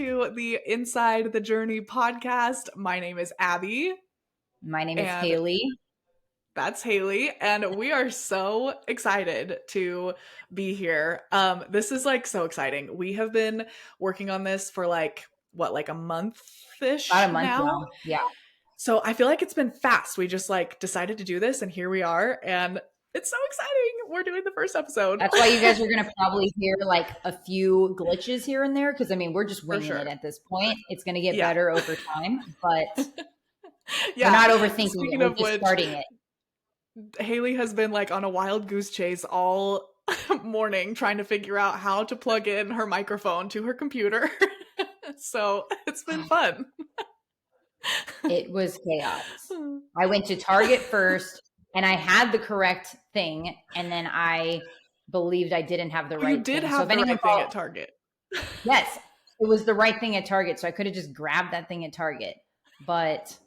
to the Inside the Journey podcast. My name is Abbie. My name is And Haley. That's Haley. And we are so excited to be here. This is like so exciting. We have been working on this for like a month-ish About a month now. Yeah. So I feel like it's been fast. We just like decided to do this and here we are. And it's so exciting. We're doing the first episode. That's why you guys are going to probably hear like a few glitches here and there. Cause I mean, we're just winging it at this point. It's going to get better over time, but we're not overthinking it. We're just starting it. Haley has been like on a wild goose chase all morning trying to figure out how to plug in her microphone to her computer. So it's been fun. It was chaos. I went to Target first and I had the correct thing. And then I believed I didn't have the right thing. You did have the right thing at Target. Yes, it was the right thing at Target. So I could have just grabbed that thing at Target. But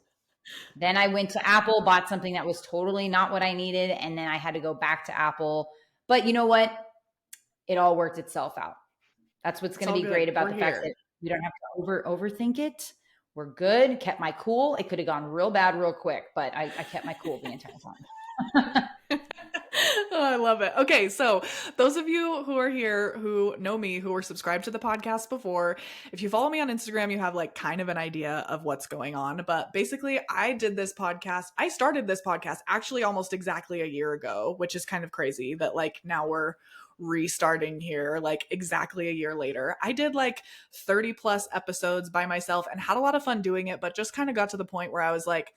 then I went to Apple, bought something that was totally not what I needed. And then I had to go back to Apple. But you know what? It all worked itself out. That's what's going to be great about the fact that we don't have to overthink it. We're good. Kept my cool. It could have gone real bad real quick, but I kept my cool the entire time. Oh, I love it. Okay, so those of you who are here who know me, who were subscribed to the podcast before, if you follow me on Instagram, you have like kind of an idea of what's going on. But basically, I started this podcast actually almost exactly a year ago, which is kind of crazy that like now we're restarting here like exactly a year later. I did like 30 plus episodes by myself and had a lot of fun doing it, but just kind of got to the point where I was like,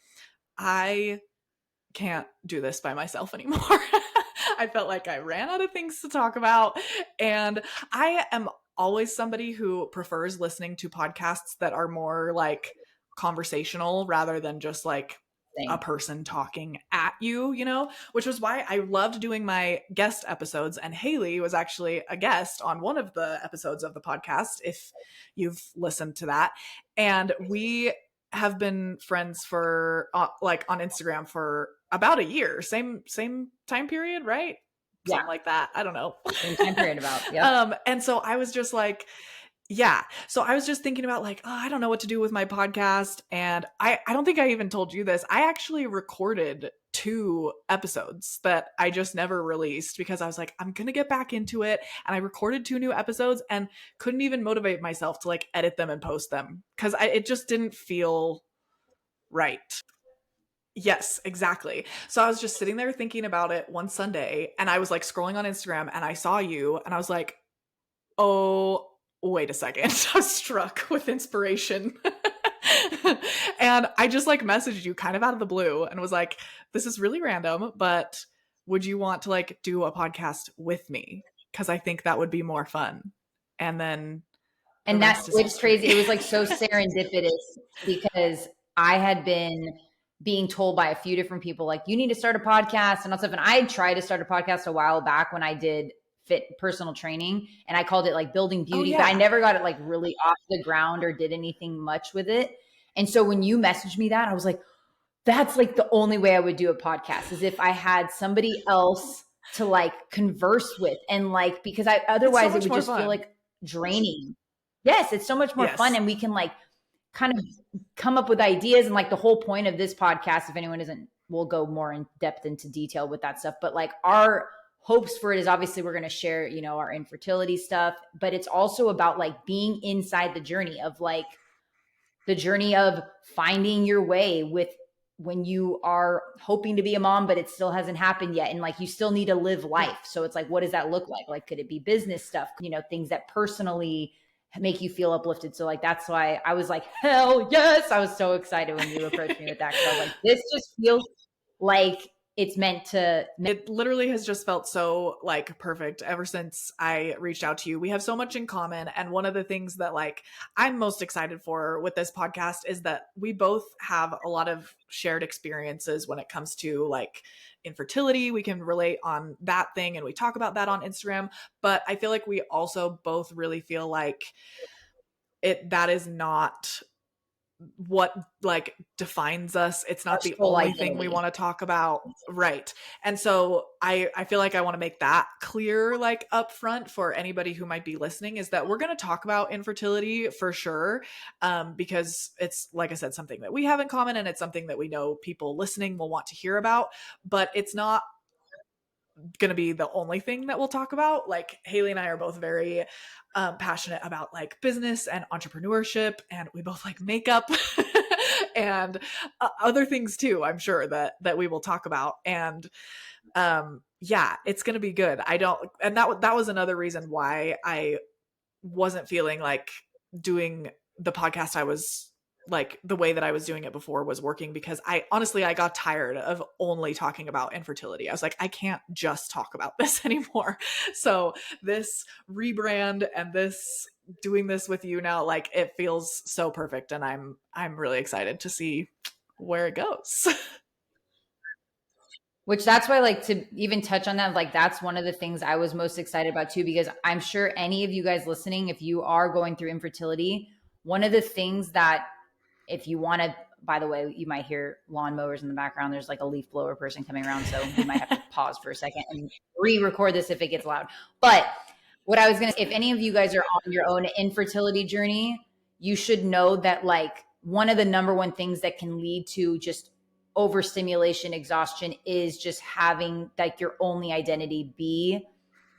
I can't do this by myself anymore. I felt like I ran out of things to talk about. And I am always somebody who prefers listening to podcasts that are more like conversational rather than just like a person talking at you, you know, which was why I loved doing my guest episodes. And Haley was actually a guest on one of the episodes of the podcast, if you've listened to that. And we have been friends for like on Instagram for about a year, same time period, right? Yeah. Something like that. I don't know. Same time period about, yeah. And so I was just like, yeah. So I was just thinking about like, oh, I don't know what to do with my podcast. And I don't think I even told you this. I actually recorded 2 episodes that I just never released because I was like, I'm going to get back into it. And I recorded 2 new episodes and couldn't even motivate myself to like edit them and post them because it just didn't feel right. Yes, exactly. So I was just sitting there thinking about it one Sunday and I was like scrolling on Instagram and I saw you and I was like, oh, wait a second. I was struck with inspiration. And I just like messaged you kind of out of the blue and was like, this is really random, but would you want to like do a podcast with me? Because I think that would be more fun. And then that's what's crazy. It was like so serendipitous because I had been being told by a few different people, like, you need to start a podcast and all stuff. And I had tried to start a podcast a while back when I did fit personal training and I called it like Building Beauty, but I never got it like really off the ground or did anything much with it. And so when you messaged me that, I was like, that's like the only way I would do a podcast is if I had somebody else to like converse with. And like, because otherwise it would just feel like draining. Yes. It's so much more fun. And we can like kind of come up with ideas. And like the whole point of this podcast, if anyone isn't, we'll go more in depth into detail with that stuff. But like our hopes for it is obviously we're going to share, you know, our infertility stuff, but it's also about like being inside the journey of like the journey of finding your way with when you are hoping to be a mom, but it still hasn't happened yet. And like, you still need to live life. So it's like, what does that look like? Like, could it be business stuff, you know, things that personally make you feel uplifted. So like, that's why I was like, hell yes. I was so excited when you approached me with that. Cause I was like, this just feels like it's meant to. It literally has just felt so like perfect ever since I reached out to you. We have so much in common. And one of the things that like I'm most excited for with this podcast is that we both have a lot of shared experiences when it comes to like infertility. We can relate on that thing and we talk about that on Instagram. But I feel like we also both really feel like that is not what like defines us. It's Our not the sole only thing we identity. want to talk about. Right. And so I feel like I want to make that clear, like up front for anybody who might be listening, is that we're going to talk about infertility for sure. Because it's, like I said, something that we have in common, and it's something that we know people listening will want to hear about, but it's not going to be the only thing that we'll talk about. Like Haley and I are both very passionate about like business and entrepreneurship, and we both like makeup and other things too, I'm sure that we will talk about. And yeah, it's going to be good. I don't, and that was another reason why I wasn't feeling like doing the podcast. I was like, the way that I was doing it before was working, because I honestly, I got tired of only talking about infertility. I was like, I can't just talk about this anymore. So this rebrand and this doing this with you now, like it feels so perfect, and I'm really excited to see where it goes. Which that's why, like, to even touch on that, like, that's one of the things I was most excited about too, because I'm sure any of you guys listening, if you are going through infertility, one of the things that, if you want to, by the way, you might hear lawnmowers in the background. There's like a leaf blower person coming around. So you might have to pause for a second and re-record this if it gets loud. But what I was going to say, if any of you guys are on your own infertility journey, you should know that like one of the number one things that can lead to just overstimulation, exhaustion is just having like your only identity be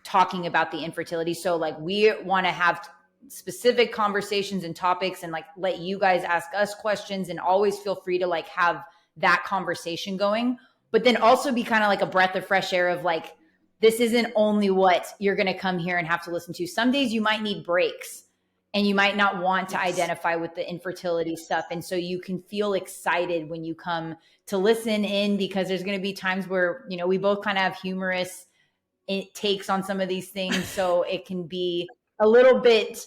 talking about the infertility. So like we want to have specific conversations and topics and like let you guys ask us questions, and always feel free to like have that conversation going, but then also be kind of like a breath of fresh air of like, this isn't only what you're going to come here and have to listen to. Some days you might need breaks and you might not want to identify with the infertility stuff. And so you can feel excited when you come to listen in, because there's going to be times where, you know, we both kind of have humorous takes on some of these things. So it can be a little bit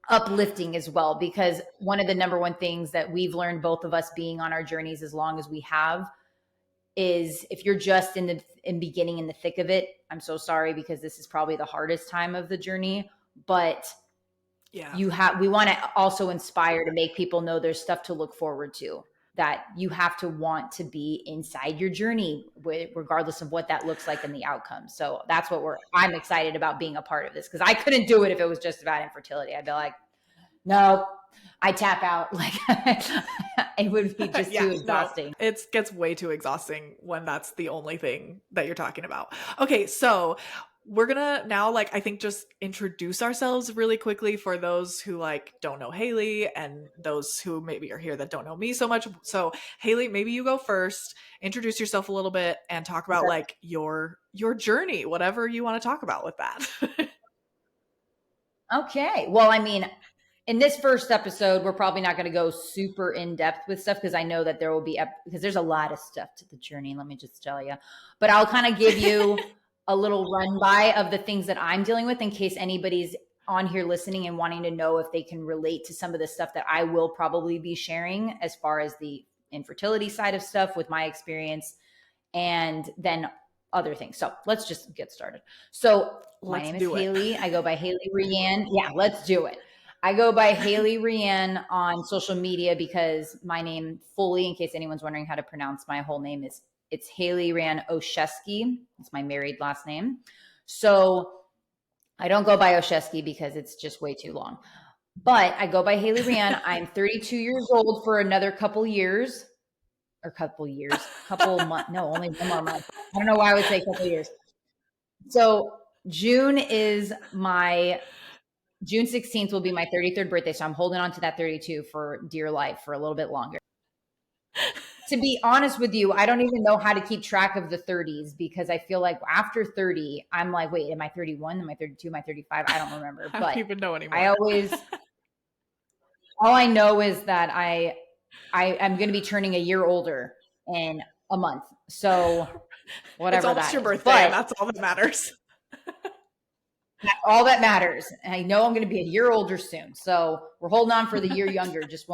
uplifting as well, because one of the number one things that we've learned, both of us being on our journeys as long as we have, is if you're just in the beginning, in the thick of it, I'm so sorry, because this is probably the hardest time of the journey. But Yeah. we want to also inspire to make people know there's stuff to look forward to, that you have to want to be inside your journey, regardless of what that looks like in the outcome. So that's what I'm excited about being a part of this, because I couldn't do it if it was just about infertility. I'd be like, no, I tap out. Like it would be just too exhausting. No, it gets way too exhausting when that's the only thing that you're talking about. Okay, so we're gonna now, like, I think just introduce ourselves really quickly for those who like don't know Haley, and those who maybe are here that don't know me so much. So Haley, maybe you go first, introduce yourself a little bit, and talk about like your journey, whatever you want to talk about with that. Okay. Well, I mean, in this first episode, we're probably not going to go super in depth with stuff, because I know that there will be, because there's a lot of stuff to the journey. Let me just tell you, but I'll kind of give you a little run by of the things that I'm dealing with, in case anybody's on here listening and wanting to know if they can relate to some of the stuff that I will probably be sharing as far as the infertility side of stuff with my experience, and then other things. So let's just get started. So my name is Haley. I go by Haley Rianne. Yeah, let's do it. I go by Haley Rianne on social media, because my name fully, in case anyone's wondering how to pronounce my whole name, it's Haley Rianne Oshesky. It's my married last name. So I don't go by Oshesky because it's just way too long. But I go by Haley Rianne. I'm 32 years old for another couple months. No, only 1 more month. I don't know why I would say couple years. So June 16th will be my 33rd birthday. So I'm holding on to that 32 for dear life for a little bit longer. To be honest with you, I don't even know how to keep track of the 30s, because I feel like after 30, I'm like, wait, am I 31? Am I 32? Am I 35? I don't remember. I don't even know anymore. All I know is that I'm going to be turning a year older in a month. So whatever, it's almost your birthday, and that's all that matters. That's all that matters. And I know I'm going to be a year older soon. So we're holding on for the year younger, just as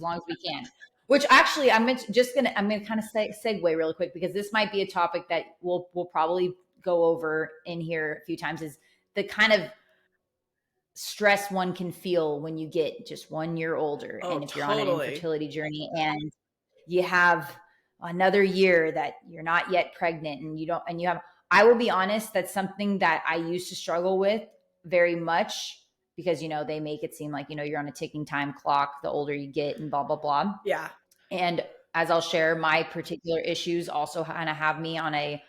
long as we can. Which actually, I'm going to kind of segue really quick, because this might be a topic that we'll probably go over in here a few times, is the kind of stress one can feel when you get just 1 year older. Oh, And if you're on an totally. infertility journey and you have another year that you're not yet pregnant and you have, I will be honest, that's something that I used to struggle with very much because, they make it seem like, you're on a ticking time clock the older you get and blah, blah, blah. Yeah. And as I'll share, my particular issues also kind of have me on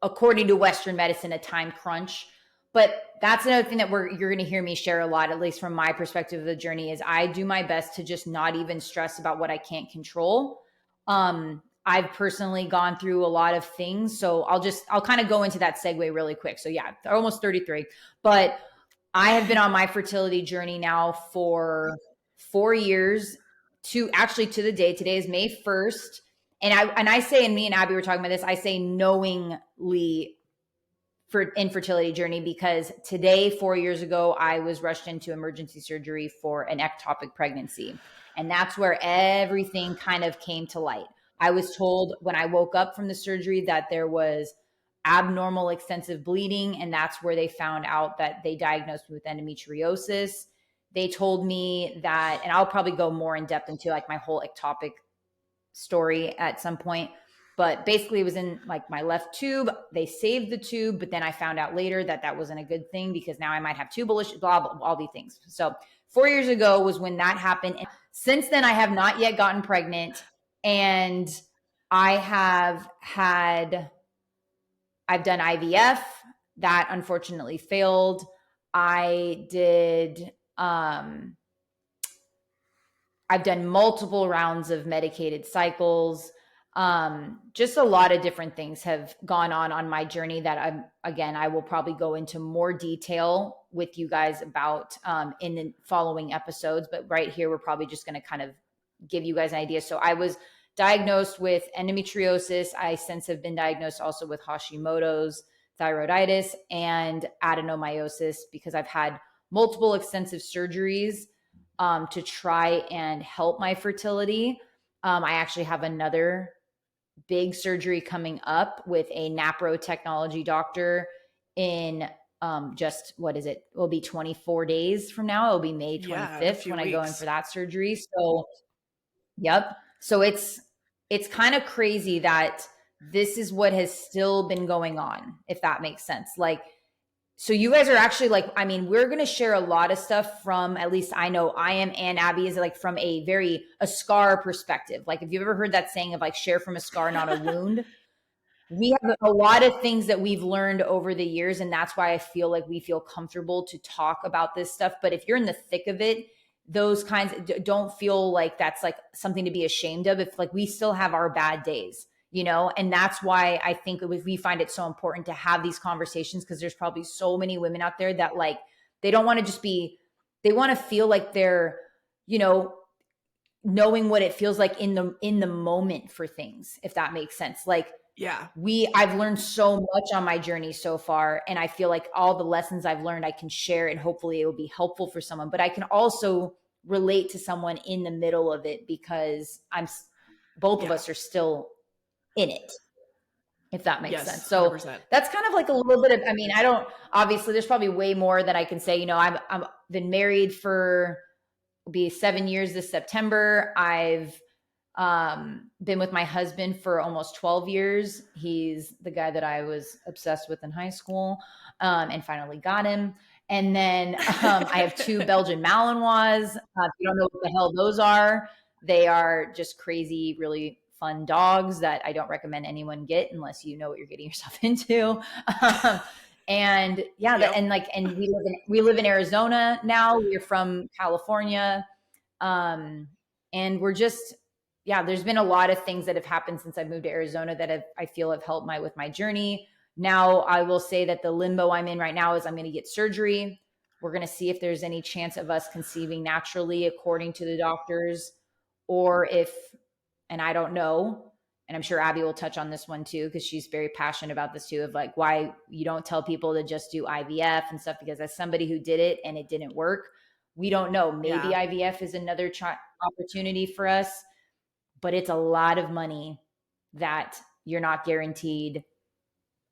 according to Western medicine, a time crunch. But that's another thing that you're going to hear me share a lot, at least from my perspective of the journey, is I do my best to just not even stress about what I can't control. I've personally gone through a lot of things. So I'll kind of go into that segue really quick. So yeah, almost 33, but I have been on my fertility journey now for 4 years to the day. Today is May 1st. And I say, and me and Abbie were talking about this, I say knowingly for infertility journey because today, 4 years ago, I was rushed into emergency surgery for an ectopic pregnancy. And that's where everything kind of came to light. I was told when I woke up from the surgery that there was abnormal extensive bleeding. And that's where they found out that they diagnosed me with endometriosis. They told me that, and I'll probably go more in depth into like my whole ectopic story at some point, but basically it was in like my left tube. They saved the tube, but then I found out later that that wasn't a good thing because now I might have tubal issues, blah, blah, all these things. So 4 years ago was when that happened. And since then I have not yet gotten pregnant, and I've done IVF that unfortunately failed. I did, I've done multiple rounds of medicated cycles. Just a lot of different things have gone on my journey that I will probably go into more detail with you guys about in the following episodes. But right here, we're probably just going to kind of give you guys an idea. So I was diagnosed with endometriosis. I since have been diagnosed also with Hashimoto's, thyroiditis, and adenomyosis because I've had multiple extensive surgeries to try and help my fertility. I actually have another big surgery coming up with a NAPRO technology doctor in what is it? It will be 24 days from now. It'll be May 25th when I go in for that surgery. So, yep. So it's kind of crazy that this is what has still been going on, if that makes sense. Like, so you guys are actually like, I mean, we're going to share a lot of stuff from, at least I know I am, and Abbie is like from a scar perspective. Like, if you've ever heard that saying of like share from a scar, not a wound, we have a lot of things that we've learned over the years. And that's why I feel like we feel comfortable to talk about this stuff. But if you're in the thick of it, those kinds don't feel like that's like something to be ashamed of. If like we still have our bad days, and that's why I think we find it so important to have these conversations, because there's probably so many women out there that like, they don't want to just they want to feel like they're, knowing what it feels like in the moment for things, if that makes sense. Like, yeah, I've learned so much on my journey so far. And I feel like all the lessons I've learned, I can share, and hopefully it will be helpful for someone, but I can also relate to someone in the middle of it because both of us are still in it, if that makes sense. So 100%. That's kind of like a little bit of, I mean, obviously there's probably way more that I can say. I'm been married for, will be 7 years this September. I've been with my husband for almost 12 years. He's the guy that I was obsessed with in high school, and finally got him. And then I have 2 Belgian Malinois. If you don't know what the hell those are, they are just crazy, really fun dogs that I don't recommend anyone get unless you know what you're getting yourself into. And yeah, yep. And we live in Arizona now. We're from California. And we're just, there's been a lot of things that have happened since I moved to Arizona that I feel have helped with my journey. Now, I will say that the limbo I'm in right now is I'm going to get surgery. We're going to see if there's any chance of us conceiving naturally, according to the doctors, or if, and I don't know, and I'm sure Abbie will touch on this one too, because she's very passionate about this too, of like why you don't tell people to just do IVF and stuff, because as somebody who did it and it didn't work, we don't know. Maybe IVF is another opportunity for us, but it's a lot of money that you're not guaranteed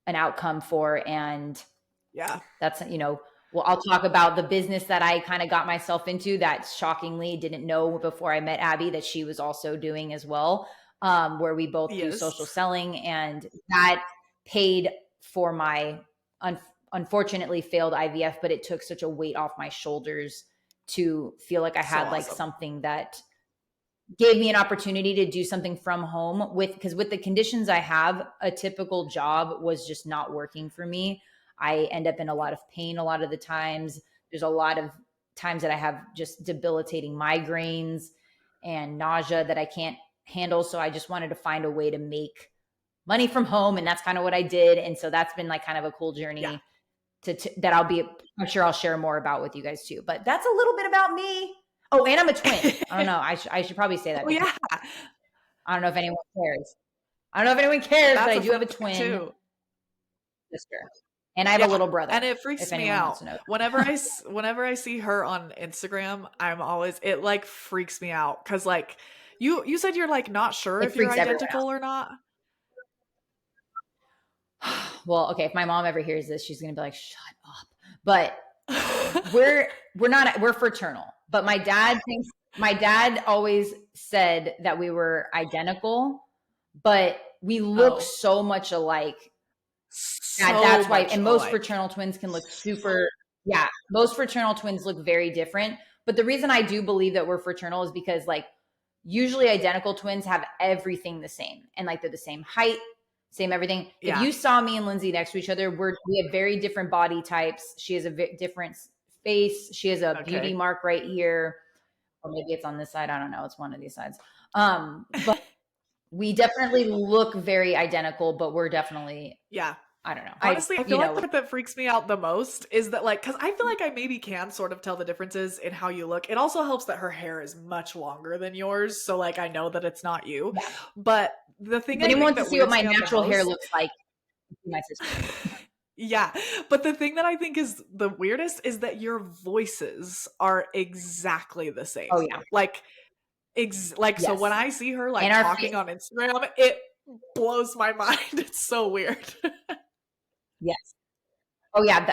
an outcome for. And that's, Well, I'll talk about the business that I kind of got myself into that shockingly didn't know before I met Abbie that she was also doing as well, where we both do social Yes. selling. And that paid for my unfortunately failed IVF, but it took such a weight off my shoulders to feel like I So had like awesome. something that gave me an opportunity to do something from home because with the conditions I have, a typical job was just not working for me. I end up in a lot of pain a lot of the times. There's a lot of times that I have just debilitating migraines and nausea that I can't handle. So I just wanted to find a way to make money from home. And that's kind of what I did. And so that's been like kind of a cool Yeah. journey that I'm sure I'll share more about with you guys too. But that's a little bit about me. Oh, and I'm a twin. I don't know. I should probably say that Oh because yeah. I don't know if anyone cares. I don't know if anyone cares, but That's I a do have fun a fact twin too. sister, and I have a Yeah. little And brother. it freaks If me anyone wants out. to know, Whenever I see her on Instagram, it like freaks me out cuz like you said you're like not sure it if you're freaks everyone identical or not. out. Well, okay, if my mom ever hears this, she's gonna be like, "Shut up." But we're fraternal. But my dad always said that we were identical, but we look Oh, so much alike. so That's why, much and most alike. fraternal twins can look super, yeah, most fraternal twins look very different. But the reason I do believe that we're fraternal is because, like, usually identical twins have everything the same and like they're the same height, same everything. If Yeah. you saw me and Lindsay next to each other, we have very different body types. She has a different face. She has a beauty Okay. mark right here, or maybe it's on this side. I don't know. It's one of these sides. But we definitely look very identical, but we're definitely, Yeah. I don't know. Honestly, I You feel like know, the part that freaks me out the most is that like cuz I feel like I maybe can sort of tell the differences in how you look. It also helps that her hair is much longer than yours, so like I know that it's not you. yeah. But the thing If I anyone think wants to that see what weirds my me out the natural hair most looks like, my sister. Yeah, but the thing that I think is the weirdest is that your voices are exactly the Oh same. yeah. Like so when Yes. I see her like And our talking on Instagram, it blows my mind. It's so weird. yes. Oh yeah.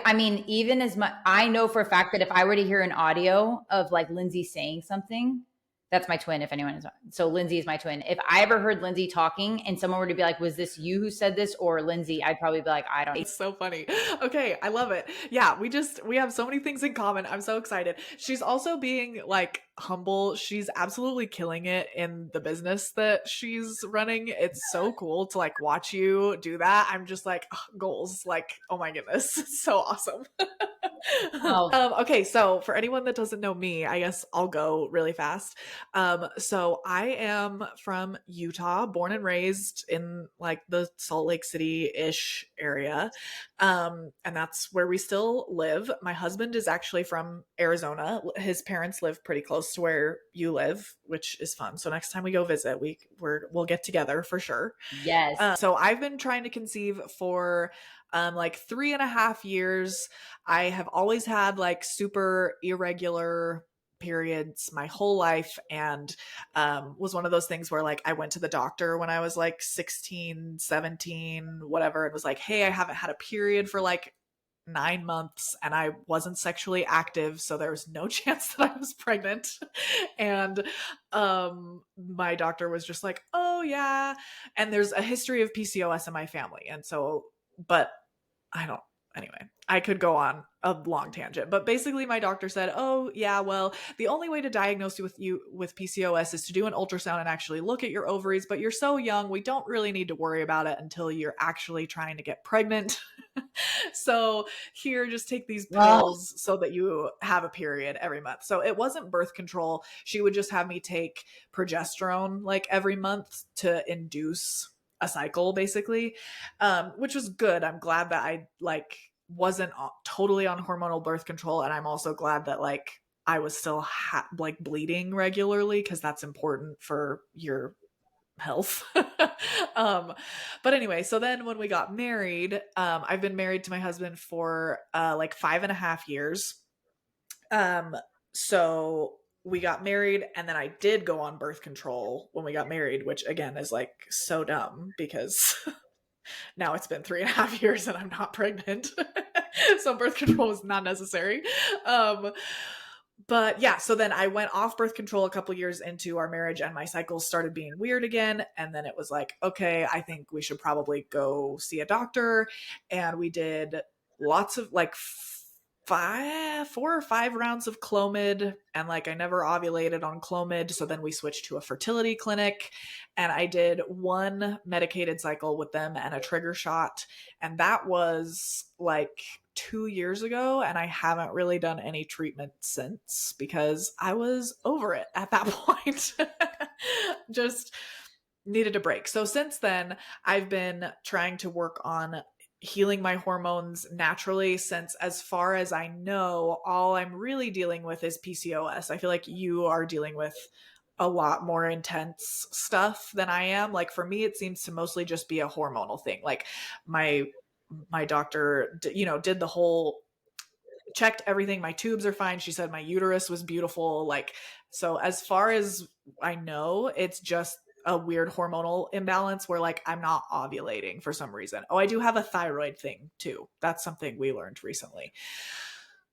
I mean, even as much, I know for a fact that if I were to hear an audio of like Lindsay saying something, that's my twin. If anyone is, so Lindsay is my twin. If I ever heard Lindsay talking and someone were to be like, "Was this you who said this or Lindsay?" I'd probably be like, "I don't." It's so funny. Okay, I love it. Yeah, we have so many things in common. I'm so excited. She's also being like humble. She's absolutely killing it in the business that she's running. It's so cool to like watch you do that. I'm just like ugh, goals. Like, oh my goodness. It's so awesome. Oh, Okay, so for anyone that doesn't know me, I guess I'll go really fast. So I am from Utah, born and raised in like the Salt Lake City ish area. And that's where we still live. My husband is actually from Arizona. His parents live pretty close to where you live, which is fun. So next time we go visit, we'll get together for sure. yes. So I've been trying to conceive for like 3.5 years. I have always had like super irregular periods my whole life and was one of those things where like I went to the doctor when I was like 16, 17, whatever, and was like, hey, I haven't had a period for like 9 months and I wasn't sexually active, so there was no chance that I was pregnant. And my doctor was just like, oh yeah. And there's a history of PCOS in my family. And so, but I don't, anyway, I could go on a long tangent, but basically my doctor said, oh yeah, well, the only way to diagnose you with PCOS is to do an ultrasound and actually look at your ovaries, but you're so young, we don't really need to worry about it until you're actually trying to get pregnant. So here, just take these Well, pills so that you have a period every month. So it wasn't birth control. She would just have me take progesterone like every month to induce a cycle basically, which was good. I'm glad that I like wasn't totally on hormonal birth control, and I'm also glad that like I was still like bleeding regularly because that's important for your health. um but anyway, so then when we got married, I've been married to my husband for like 5.5 years. um so we got married and then I did go on birth control when we got married, which again is like so dumb because now it's been 3.5 years and I'm not pregnant. So birth control was not necessary. Um, but yeah, so then I went off birth control a couple years into our marriage and my cycles started being weird again. And then it was like, okay, I think we should probably go see a doctor. And we did lots of like 4 or 5 rounds of Clomid. And like I never ovulated on Clomid. So then we switched to a fertility clinic and I did one medicated cycle with them and a trigger shot. And that was like 2 years ago, and I haven't really done any treatment since because I was over it at that point. Just needed a break. So since then, I've been trying to work on healing my hormones naturally since, as far as I know, all I'm really dealing with is PCOS. I feel like you are dealing with a lot more intense stuff than I am. Like for me, it seems to mostly just be a hormonal thing. Like my doctor, did the whole, checked everything. My tubes are fine. She said my uterus was beautiful. Like, so as far as I know, it's just a weird hormonal imbalance where like I'm not ovulating for some reason. Oh, I do have a thyroid thing too. That's something we learned recently.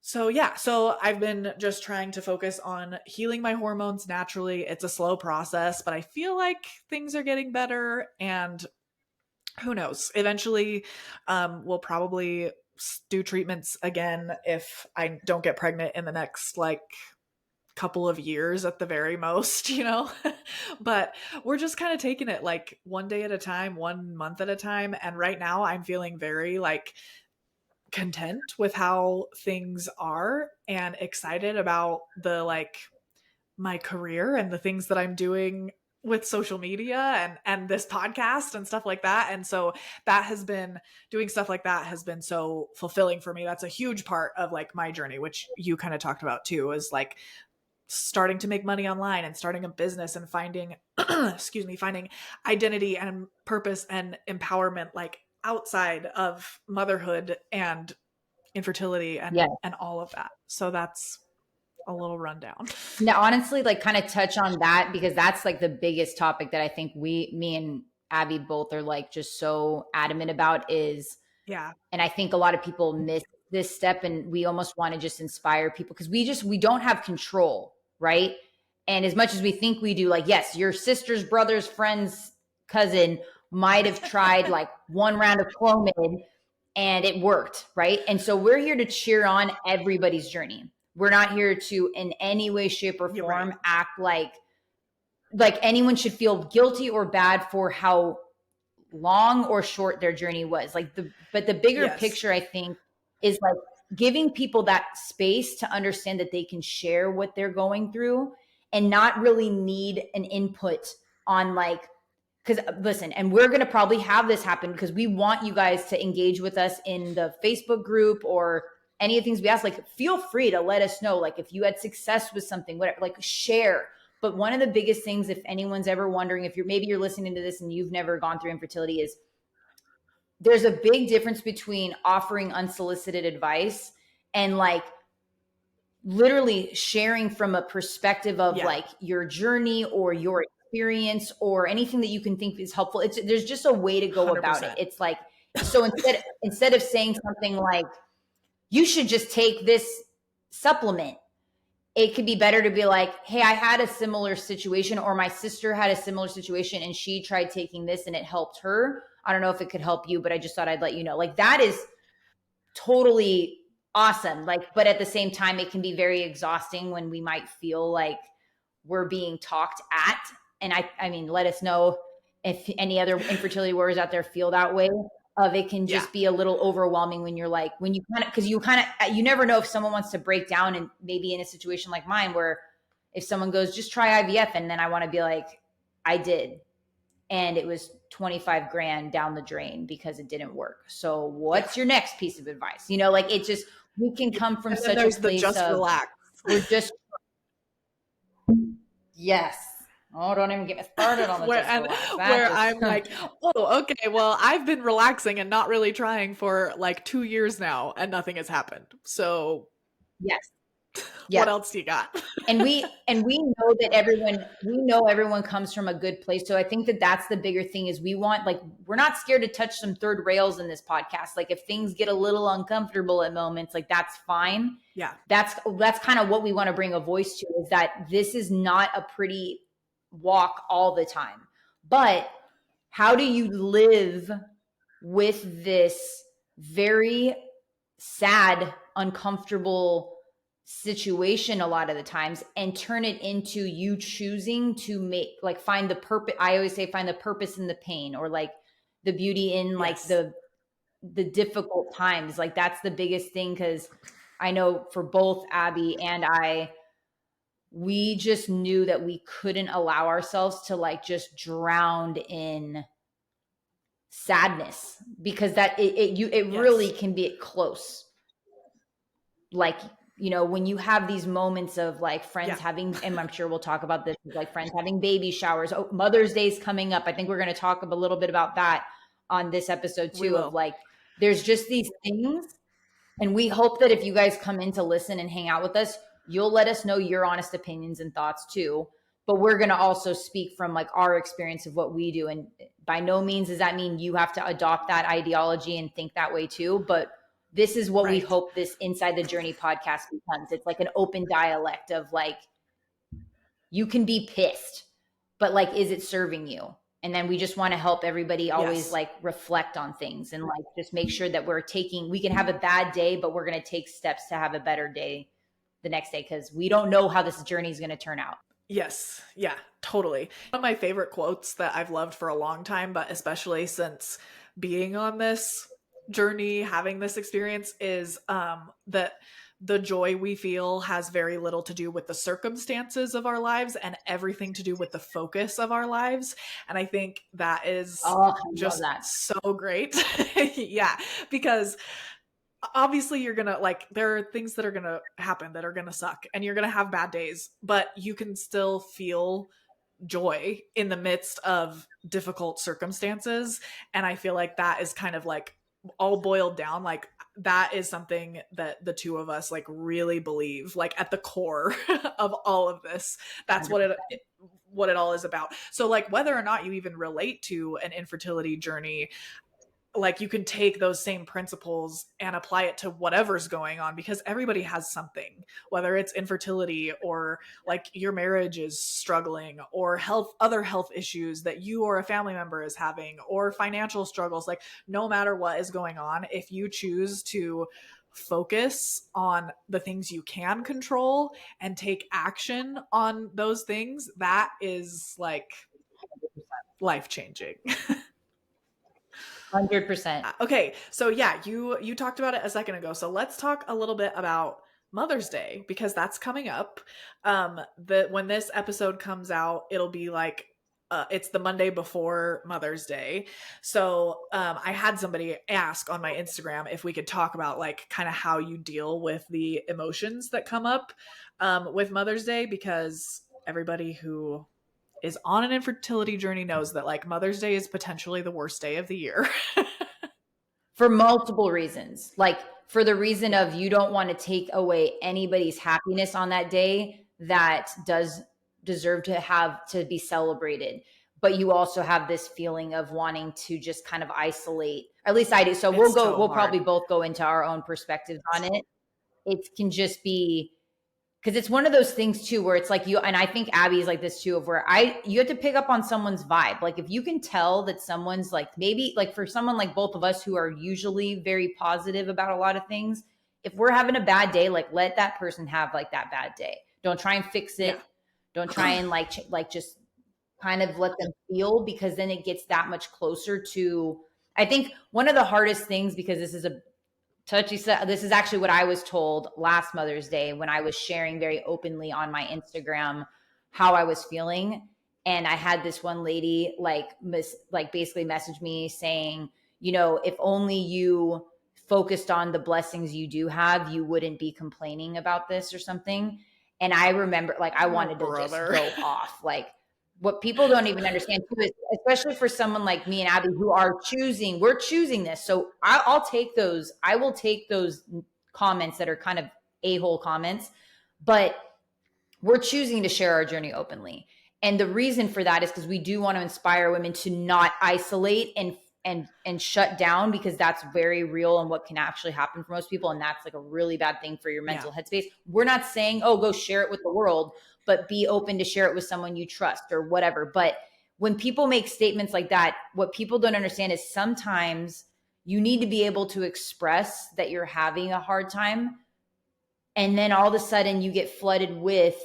So yeah, so I've been just trying to focus on healing my hormones naturally. It's a slow process, but I feel like things are getting better and who knows? Eventually, we'll probably do treatments again if I don't get pregnant in the next like couple of years at the very most, but we're just kind of taking it like one day at a time, 1 month at a time. And right now I'm feeling very like content with how things are and excited about the like my career and the things that I'm doing with social media and this podcast and stuff like that. And so that has been, doing stuff like that has been so fulfilling for me. That's a huge part of like my journey, which you kind of talked about too, is like starting to make money online and starting a business and finding finding identity and purpose and empowerment like outside of motherhood and infertility Yeah. and all of that. So that's a little rundown. Now, honestly, like kind of touch on that because that's like the biggest topic that I think me and Abbie both are like just so adamant about is, Yeah. and I think a lot of people miss this step and we almost want to just inspire people because we don't have control, right? And as much as we think we do, like, yes, your sister's brother's friend's cousin might have tried like one round of Clomid and it worked, right? And so we're here to cheer on everybody's journey. We're not here to in any way, shape, or form act like anyone should feel guilty or bad for how long or short their journey was. But the bigger picture, I think, is like giving people that space to understand that they can share what they're going through and not really need an input on like, because listen, and we're going to probably have this happen because we want you guys to engage with us in the Facebook group or any of the things we ask. Like, feel free to let us know, like if you had success with something, whatever, like share. But one of the biggest things, if anyone's ever wondering, if you're listening to this and you've never gone through infertility, is there's a big difference between offering unsolicited advice and like literally sharing from a perspective of like your journey or your experience or anything that you can think is helpful. There's just a way to go 100%. About it. It's like, so instead of saying something like, you should just take this supplement, it could be better to be like, hey, I had a similar situation, or my sister had a similar situation and she tried taking this and it helped her. I don't know if it could help you, but I just thought I'd let you know. Like, that is totally awesome. Like, but at the same time, it can be very exhausting when we might feel like we're being talked at. And I mean, let us know if any other infertility warriors out there feel that way. It can just be a little overwhelming when you're like, when you kind of, because you never know if someone wants to break down, and maybe in a situation like mine where if someone goes, just try IVF, and then I want to be like, I did, and it was 25 grand down the drain because it didn't work. So what's your next piece of advice? Like it just, we can come from such a place just of relax. We're just, yes. Oh, don't even get me started on the where I'm like, oh, okay, well, I've been relaxing and not really trying for like 2 years now and nothing has happened. So yes. What Yes. else do you got? And we know that everyone comes from a good place. So I think that that's the bigger thing is we're not scared to touch some third rails in this podcast. Like if things get a little uncomfortable at moments, like that's fine. Yeah. That's kind of what we want to bring a voice to, is that this is not a pretty walk all the time. But how do you live with this very sad, uncomfortable situation a lot of the times and turn it into you choosing to find the purpose? I always say find the purpose in the pain, or like the beauty in like the difficult times. Like that's the biggest thing, because I know for both Abbie and I, we just knew that we couldn't allow ourselves to like just drown in sadness, because that it really can be close. Like, you know, when you have these moments of like friends having, and I'm sure we'll talk about this, like friends having baby showers. Oh, Mother's Day's coming up. I think we're going to talk a little bit about that on this episode too, of like, there's just these things. And we hope that if you guys come in to listen and hang out with us, you'll let us know your honest opinions and thoughts too. But we're going to also speak from like our experience of what we do. And by no means does that mean you have to adopt that ideology and think that way too. But this is what we hope this Inside the Journey podcast becomes. It's like an open dialect of like, you can be pissed, but like, is it serving you? And then we just want to help everybody always like reflect on things and like just make sure that we can have a bad day, but we're going to take steps to have a better day the next day, because we don't know how this journey is going to turn out. Yes. Yeah, totally. One of my favorite quotes that I've loved for a long time, but especially since being on this journey, having this experience, is that the joy we feel has very little to do with the circumstances of our lives and everything to do with the focus of our lives. And I think that is just so great. Yeah, because obviously you're gonna like, there are things that are gonna happen that are gonna suck, and you're gonna have bad days, but you can still feel joy in the midst of difficult circumstances. And I feel like that is kind of like all boiled down, like that is something that the two of us like really believe, like at the core of all of this. That's 100%. what it all is about. So like whether or not you even relate to an infertility journey, like you can take those same principles and apply it to whatever's going on, because everybody has something, whether it's infertility or like your marriage is struggling, or other health issues that you or a family member is having, or financial struggles. Like no matter what is going on, if you choose to focus on the things you can control and take action on those things, that is like life-changing. 100%. Okay, so yeah, you talked about it a second ago. So let's talk a little bit about Mother's Day, because that's coming up. When this episode comes out, it'll be like it's the Monday before Mother's Day. So I had somebody ask on my Instagram if we could talk about like kind of how you deal with the emotions that come up with Mother's Day, because everybody who is on an infertility journey knows that like Mother's Day is potentially the worst day of the year. For multiple reasons. Like for the reason of you don't want to take away anybody's happiness on that day that does deserve to be celebrated. But you also have this feeling of wanting to just kind of isolate. At least I do. So we'll probably both go into our own perspectives on it. It can just be, because it's one of those things too, where it's like and I think Abbie is like this too, of where you have to pick up on someone's vibe. Like if you can tell that someone's like, maybe like for someone like both of us who are usually very positive about a lot of things, if we're having a bad day, like let that person have like that bad day. Don't try and fix it. Yeah. Don't try and like just kind of let them feel, because then it gets that much closer to, I think one of the hardest things, because this is a touchy, this is actually what I was told last Mother's Day when I was sharing very openly on my Instagram how I was feeling. And I had this one lady basically message me saying, you know, if only you focused on the blessings you do have, you wouldn't be complaining about this or something. And I remember like I wanted to just go off. Like what people don't even understand too is, especially for someone like me and Abbie who we're choosing this. So I'll take those. I will take those comments that are kind of a-hole comments. but we're choosing to share our journey openly. And the reason for that is because we do want to inspire women to not isolate and shut down, because that's very real and what can actually happen for most people. And that's like a really bad thing for your mental headspace. We're not saying, oh, go share it with the world, but be open to share it with someone you trust or whatever. But when people make statements like that, what people don't understand is sometimes you need to be able to express that you're having a hard time. And then all of a sudden you get flooded with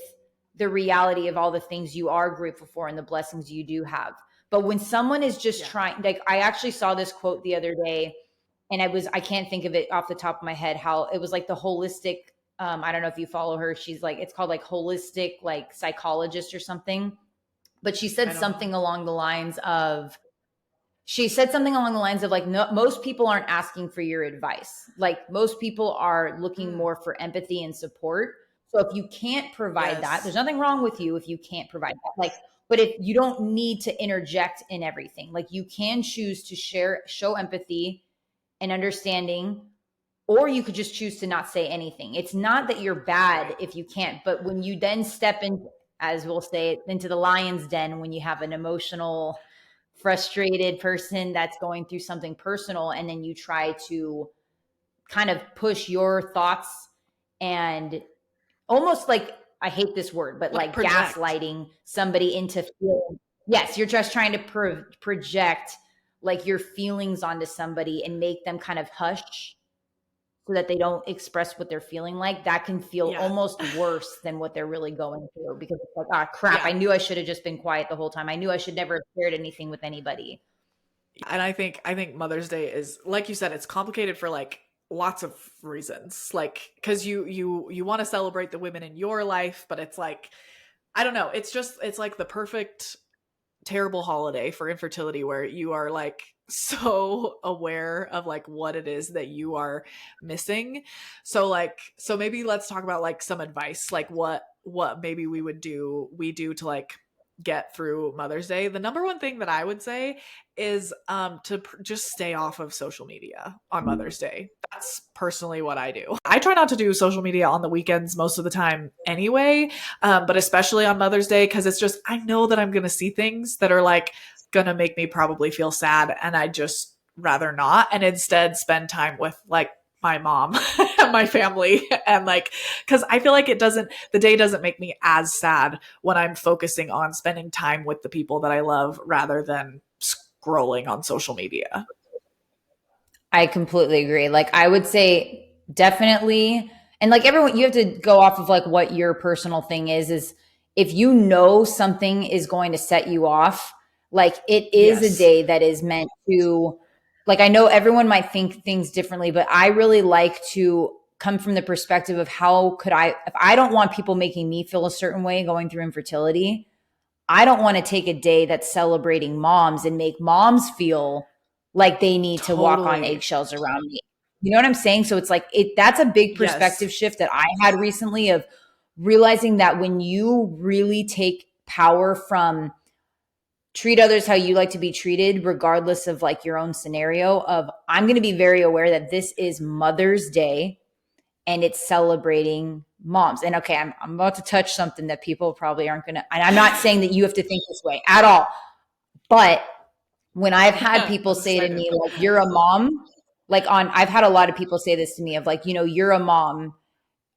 the reality of all the things you are grateful for and the blessings you do have. But when someone is just trying, like I actually saw this quote the other day, and I can't think of it off the top of my head, how it was like the holistic, I don't know if you follow her. She's like, it's called like holistic, like psychologist or something. But she said something along the lines of, like, no, most people aren't asking for your advice. Like most people are looking more for empathy and support. So if you can't provide that, there's nothing wrong with you if you can't provide that. Like, but if you don't need to interject in everything, like you can choose to show empathy and understanding, or you could just choose to not say anything. It's not that you're bad if you can't, but when you then step in, as we'll say, into the lion's den, when you have an emotional, frustrated person that's going through something personal, and then you try to kind of push your thoughts and almost like, I hate this word, but like gaslighting somebody into feeling, yes, you're just trying to project like your feelings onto somebody and make them kind of hush so that they don't express what they're feeling. Like that can feel almost worse than what they're really going through, because it's like, ah, crap, I knew I should have just been quiet the whole time. I knew I should never have shared anything with anybody. And I think Mother's Day is, like you said, it's complicated for like lots of reasons. Like, cause you want to celebrate the women in your life, but it's like, I don't know. It's like the perfect terrible holiday for infertility, where you are like so aware of like what it is that you are missing. So maybe let's talk about like some advice, like what maybe we do to like get through Mother's Day. The number one thing that I would say is to just stay off of social media on Mother's Day. That's personally what I do. I try not to do social media on the weekends most of the time anyway, but especially on Mother's Day, because it's just, I know that I'm going to see things that are like going to make me probably feel sad, and I just rather not, and instead spend time with like my mom and my family. And like, cause I feel like the day doesn't make me as sad when I'm focusing on spending time with the people that I love rather than scrolling on social media. I completely agree. Like I would say definitely, and like everyone, you have to go off of like what your personal thing is if you know something is going to set you off, like it is a day that is meant to, like, I know everyone might think things differently, but I really like to come from the perspective of how could if I don't want people making me feel a certain way going through infertility, I don't want to take a day that's celebrating moms and make moms feel like they need to walk on eggshells around me. You know what I'm saying? So it's like, that's a big perspective shift that I had recently, of realizing that when you really take power from treat others how you like to be treated, regardless of like your own scenario, of I'm going to be very aware that this is Mother's Day and it's celebrating moms. And okay, I'm about to touch something that people probably aren't going to, and I'm not saying that you have to think this way at all, but when I've had people say to me, like, you're a mom, like I've had a lot of people say this to me of like, you know, you're a mom,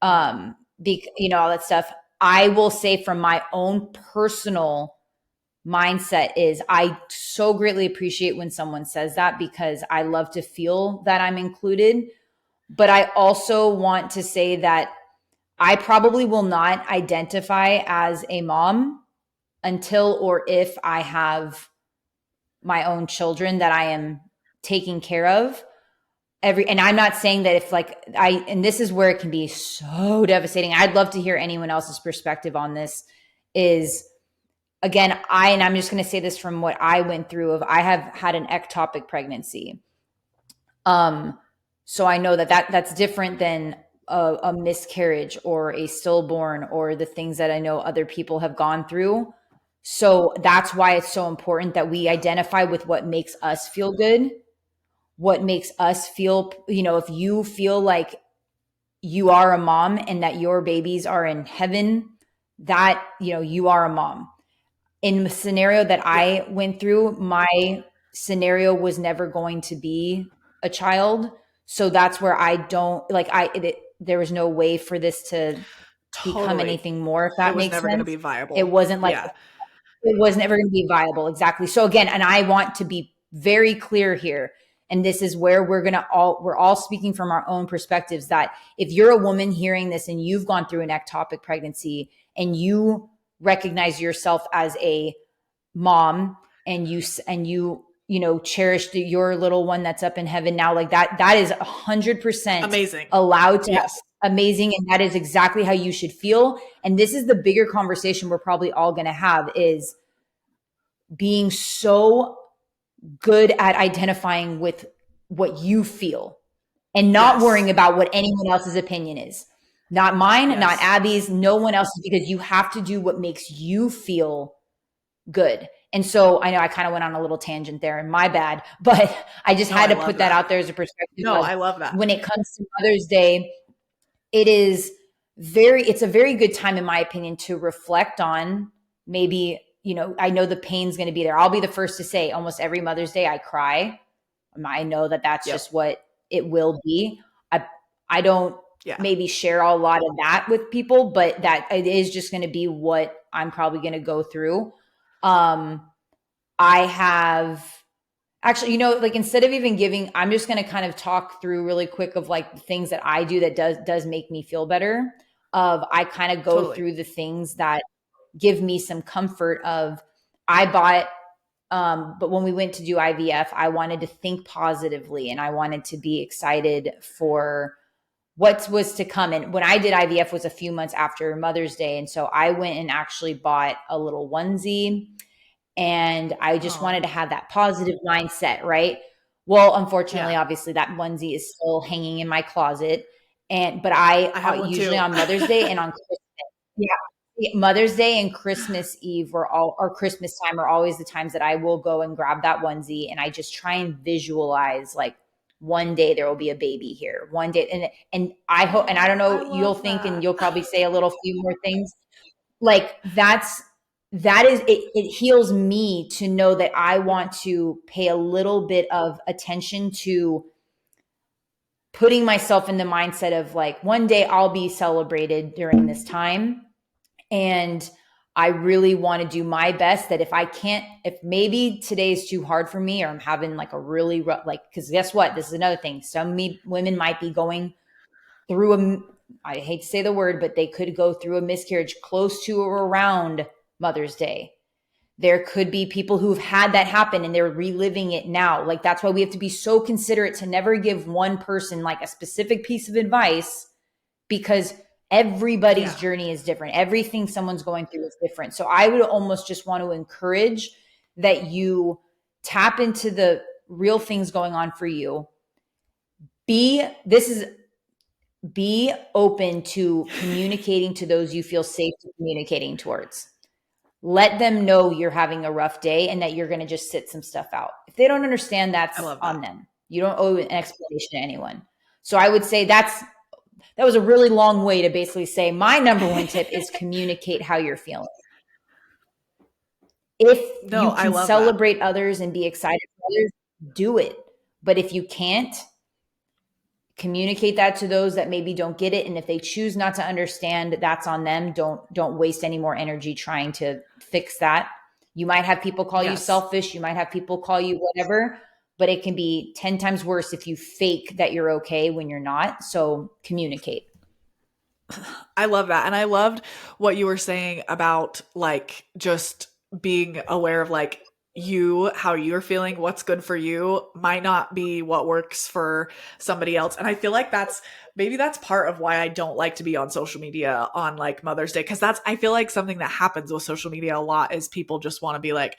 you know, all that stuff. I will say from my own personal mindset is I so greatly appreciate when someone says that, because I love to feel that I'm included. But I also want to say that I probably will not identify as a mom until or if I have my own children that I am taking care of. And I'm not saying that if like and this is where it can be so devastating. I'd love to hear anyone else's perspective on this. Is again, and I'm just going to say this from what I went through, of I have had an ectopic pregnancy. So I know that's different than a miscarriage or a stillborn or the things that I know other people have gone through. So that's why it's so important that we identify with what makes us feel good, what makes us feel, you know, if you feel like you are a mom and that your babies are in heaven, that, you are a mom. In the scenario that I went through, my scenario was never going to be a child. So that's where I don't like, there was no way for this to become Totally. anything more, if It that was makes never going to sense. be It viable. wasn't like, Yeah. it was never going to be viable. Exactly. So again, and I want to be very clear here. And this is where we're all speaking from our own perspectives, that if you're a woman hearing this and you've gone through an ectopic pregnancy and you recognize yourself as a mom, and you cherish your little one that's up in heaven now, like that is 100% Amazing. allowed to Yes. amazing. And that is exactly how you should feel. And this is the bigger conversation we're probably all going to have, is being so good at identifying with what you feel and not worrying about what anyone else's opinion is. Not mine, not Abbie's, no one else's, because you have to do what makes you feel good. And so I know I kind of went on a little tangent there, and my bad, but I just had to put that out there as a perspective. No, I love that. When it comes to Mother's Day, it's a very good time, in my opinion, to reflect on, maybe, I know the pain's going to be there. I'll be the first to say, almost every Mother's Day I cry. I know that that's just what it will be. I don't maybe share a lot of that with people, but that it is just going to be what I'm probably going to go through. I have actually, like, instead of even giving, I'm just going to kind of talk through really quick of like the things that I do that does make me feel better. I kind of go through the things that give me some comfort of, I bought, but when we went to do IVF, I wanted to think positively and I wanted to be excited for what was to come. And when I did IVF was a few months after Mother's Day. And so I went and actually bought a little onesie, and I just wanted to have that positive mindset, right? Well, unfortunately, obviously that onesie is still hanging in my closet. But I have one usually too. on Mother's Day and on Christmas, Mother's Day and Christmas Eve or Christmas time are always the times that I will go and grab that onesie, and I just try and visualize, like, one day there will be a baby here. One day, and I hope, and I don't know, you'll think, and you'll probably say a little few more things. Like, that is it. It heals me to know that I want to pay a little bit of attention to putting myself in the mindset of, like, one day I'll be celebrated during this time. And I really want to do my best, that if maybe today's too hard for me, or I'm having like a really rough, like, because guess what? This is another thing. Some women might be going through I hate to say the word, but they could go through a miscarriage close to or around Mother's Day. There could be people who've had that happen and they're reliving it now. Like, that's why we have to be so considerate to never give one person like a specific piece of advice, because everybody's journey is different. Everything someone's going through is different. So I would almost just want to encourage that you tap into the real things going on for you. Be open to communicating to those you feel safe to communicating towards. Let them know you're having a rough day and that you're going to just sit some stuff out. If they don't understand, that's on them. You don't owe an explanation to anyone. So I would say that was a really long way to basically say my number one tip is communicate how you're feeling. If you can celebrate others and be excited for others, do it. But if you can't, communicate that to those that maybe don't get it. And if they choose not to understand, that's on them. Don't waste any more energy trying to fix that. You might have people call you selfish. You might have people call you whatever, but it can be 10 times worse if you fake that you're okay when you're not. So communicate. I love that. And I loved what you were saying about, like, just being aware of, like, how you're feeling, what's good for you might not be what works for somebody else. And I feel like that's part of why I don't like to be on social media on, like, Mother's Day. Cause I feel like something that happens with social media a lot is people just want to be like,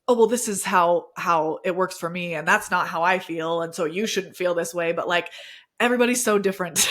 oh, well, this is how it works for me. And that's not how I feel. And so you shouldn't feel this way. But, like, everybody's so different.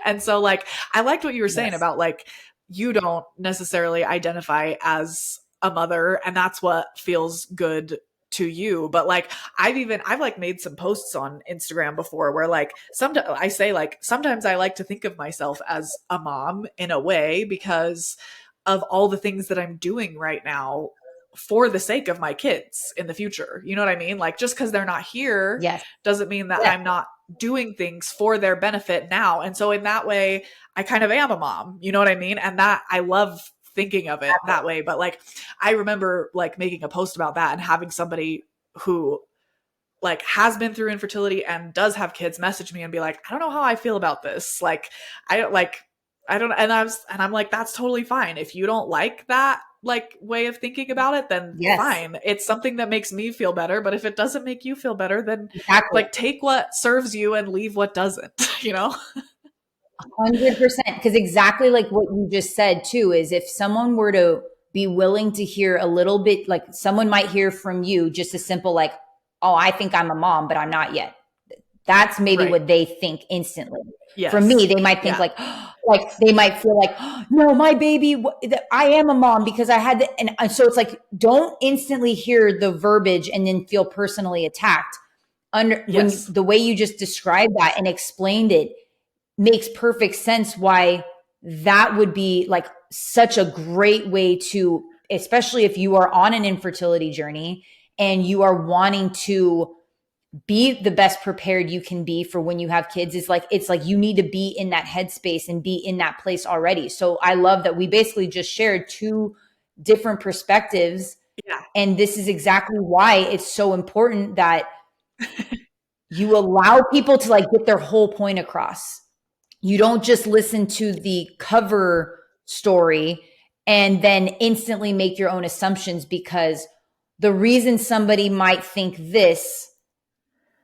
And so, like, I liked what you were saying about, like, you don't necessarily identify as a mother, and that's what feels good to you, but like I've like made some posts on Instagram before where like sometimes I say like sometimes I like to think of myself as a mom in a way because of all the things that I'm doing right now for the sake of my kids in the future. You know what I mean? Like just because they're not here Yes. doesn't mean that Yes. I'm not doing things for their benefit now. And so in that way, I kind of am a mom. You know what I mean? And that I love thinking of it that way. But like I remember like making a post about that and having somebody who like has been through infertility and does have kids message me and be like, I don't know how I feel about this. Like I don't, and I'm like, that's totally fine. If you don't like that like way of thinking about it, then Yes. fine. It's something that makes me feel better. But if it doesn't make you feel better, then Exactly. like take what serves you and leave what doesn't, you know? 100%. Because exactly like what you just said too, is if someone were to be willing to hear a little bit, like someone might hear from you just a simple like, oh, I think I'm a mom, but I'm not yet. That's maybe Right. what they think instantly. Yes. For me, they might think like they might feel like, oh, no, my baby, I am a mom because I had the, and so it's like, don't instantly hear the verbiage and then feel personally attacked. When the way you just described that and explained it makes perfect sense why that would be like such a great way to, especially if you are on an infertility journey and you are wanting to be the best prepared you can be for when you have kids. It's like you need to be in that headspace and be in that place already. So I love that we basically just shared two different perspectives. Yeah. And this is exactly why it's so important that you allow people to like get their whole point across. You don't just listen to the cover story and then instantly make your own assumptions, because the reason somebody might think this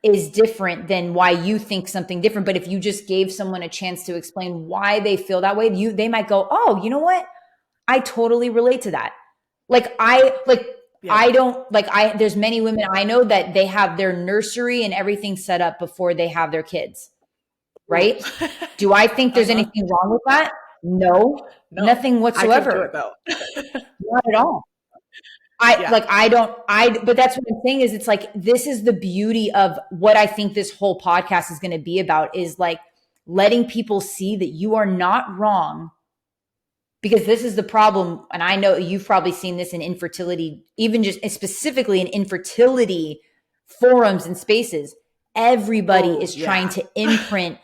is different than why you think something different. But if you just gave someone a chance to explain why they feel that way, they might go, oh, you know what? I totally relate to that. There's many women I know that they have their nursery and everything set up before they have their kids. Right? Do I think there's anything wrong with that? No, nothing whatsoever. I couldn't do it though. Not at all. But that's what I'm saying is it's like, this is the beauty of what I think this whole podcast is going to be about, is like letting people see that you are not wrong, because this is the problem. And I know you've probably seen this in infertility, even just specifically in infertility forums and spaces. Everybody is trying to imprint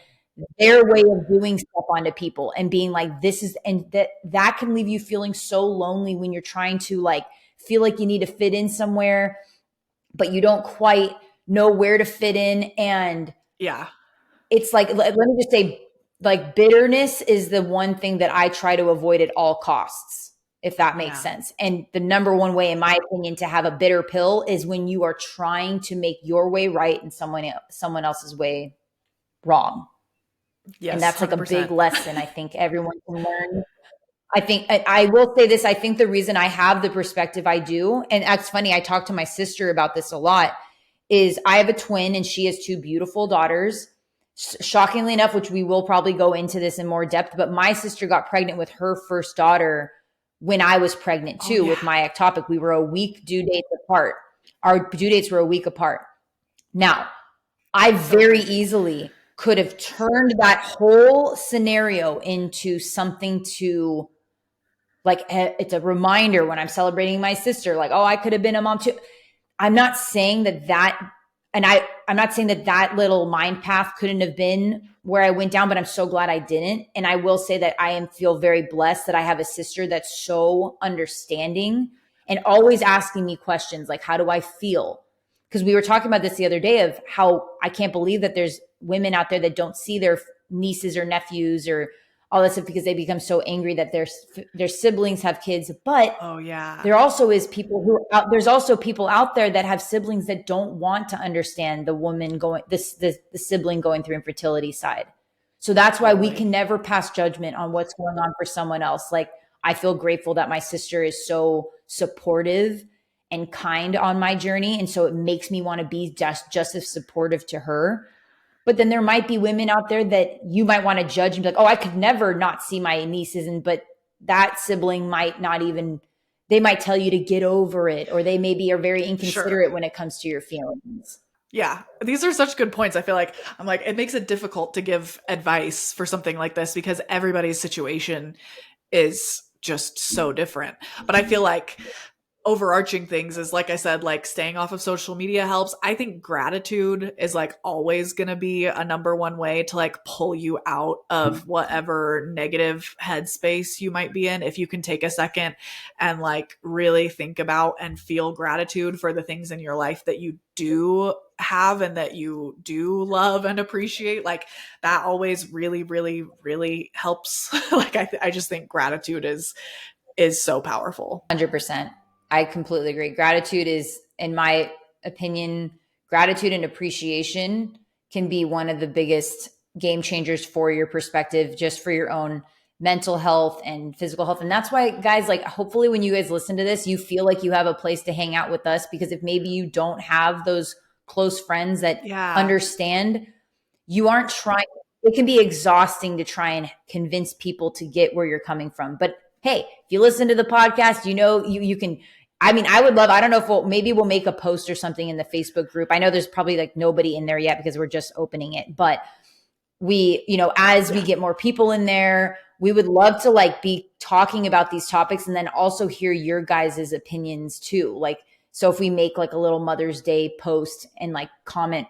their way of doing stuff onto people and being like, this is, and that can leave you feeling so lonely when you're trying to like feel like you need to fit in somewhere, but you don't quite know where to fit in. And it's like, let me just say, like, bitterness is the one thing that I try to avoid at all costs, if that makes sense. And the number one way, in my opinion, to have a bitter pill is when you are trying to make your way right and someone else's way wrong. Yes, and that's 100%. Like a big lesson I think everyone can learn. I think I will say this. I think the reason I have the perspective I do, and that's funny, I talk to my sister about this a lot, is I have a twin and she has two beautiful daughters. Shockingly enough, which we will probably go into this in more depth, but my sister got pregnant with her first daughter when I was pregnant too, with my ectopic. We were a week due dates apart. Our due dates were a week apart. Now, I very easily could have turned that whole scenario into something to, like, it's a reminder when I'm celebrating my sister, like, oh, I could have been a mom too. I'm not saying that, and I'm not saying that little mind path couldn't have been where I went down, but I'm so glad I didn't. And I will say that I feel very blessed that I have a sister that's so understanding and always asking me questions like, how do I feel? Because we were talking about this the other day of how I can't believe that there's women out there that don't see their nieces or nephews or all that stuff because they become so angry that their siblings have kids. But there also is there's also people out there that have siblings that don't want to understand the woman the sibling going through infertility side. So that's why we can never pass judgment on what's going on for someone else. Like, I feel grateful that my sister is so supportive and kind on my journey. And so it makes me want to be just as supportive to her. But then there might be women out there that you might want to judge and be like, oh, I could never not see my nieces. But that sibling might not even they might tell you to get over it, or they maybe are very inconsiderate Sure. when it comes to your feelings. Yeah, these are such good points. I feel like it makes it difficult to give advice for something like this because everybody's situation is just so different. But I feel like overarching things is, like I said, like staying off of social media helps. I think gratitude is like always going to be a number one way to like pull you out of whatever negative headspace you might be in. If you can take a second and like really think about and feel gratitude for the things in your life that you do have and that you do love and appreciate, like that always really, really, really helps. Like I just think gratitude is so powerful. 100%. I completely agree. Gratitude is, in my opinion, gratitude and appreciation can be one of the biggest game changers for your perspective, just for your own mental health and physical health. And that's why, guys, like hopefully when you guys listen to this, you feel like you have a place to hang out with us, because if maybe you don't have those close friends that understand, you aren't trying. It can be exhausting to try and convince people to get where you're coming from. But hey, if you listen to the podcast, you can, I mean, I would love, I don't know if maybe we'll make a post or something in the Facebook group. I know there's probably like nobody in there yet because we're just opening it, but we, as we get more people in there, we would love to like be talking about these topics and then also hear your guys' opinions too. Like, so if we make like a little Mother's Day post and like comment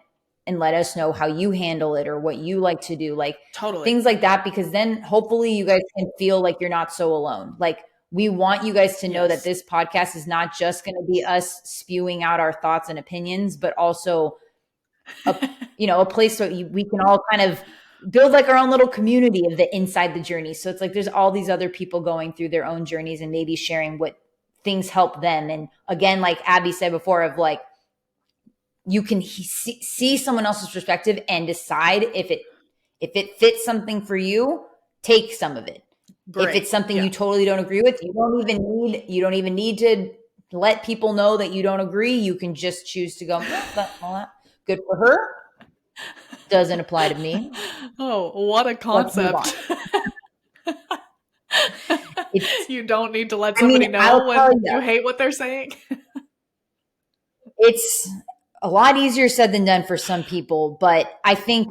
and let us know how you handle it or what you like to do, like things like that, because then hopefully you guys can feel like you're not so alone. Like we want you guys to know that this podcast is not just going to be us spewing out our thoughts and opinions, but also a place where we can all kind of build like our own little community of the inside the journey. So it's like there's all these other people going through their own journeys and maybe sharing what things help them. And again, like Abbie said before, of like, you can see someone else's perspective and decide if it fits something for you, take some of it. Great. If it's something you totally don't agree with, you don't even need to let people know that you don't agree. You can just choose to go, good for her. Doesn't apply to me. Oh, what a concept. You don't need to let somebody know when you hate what they're saying. It's a lot easier said than done for some people, but I think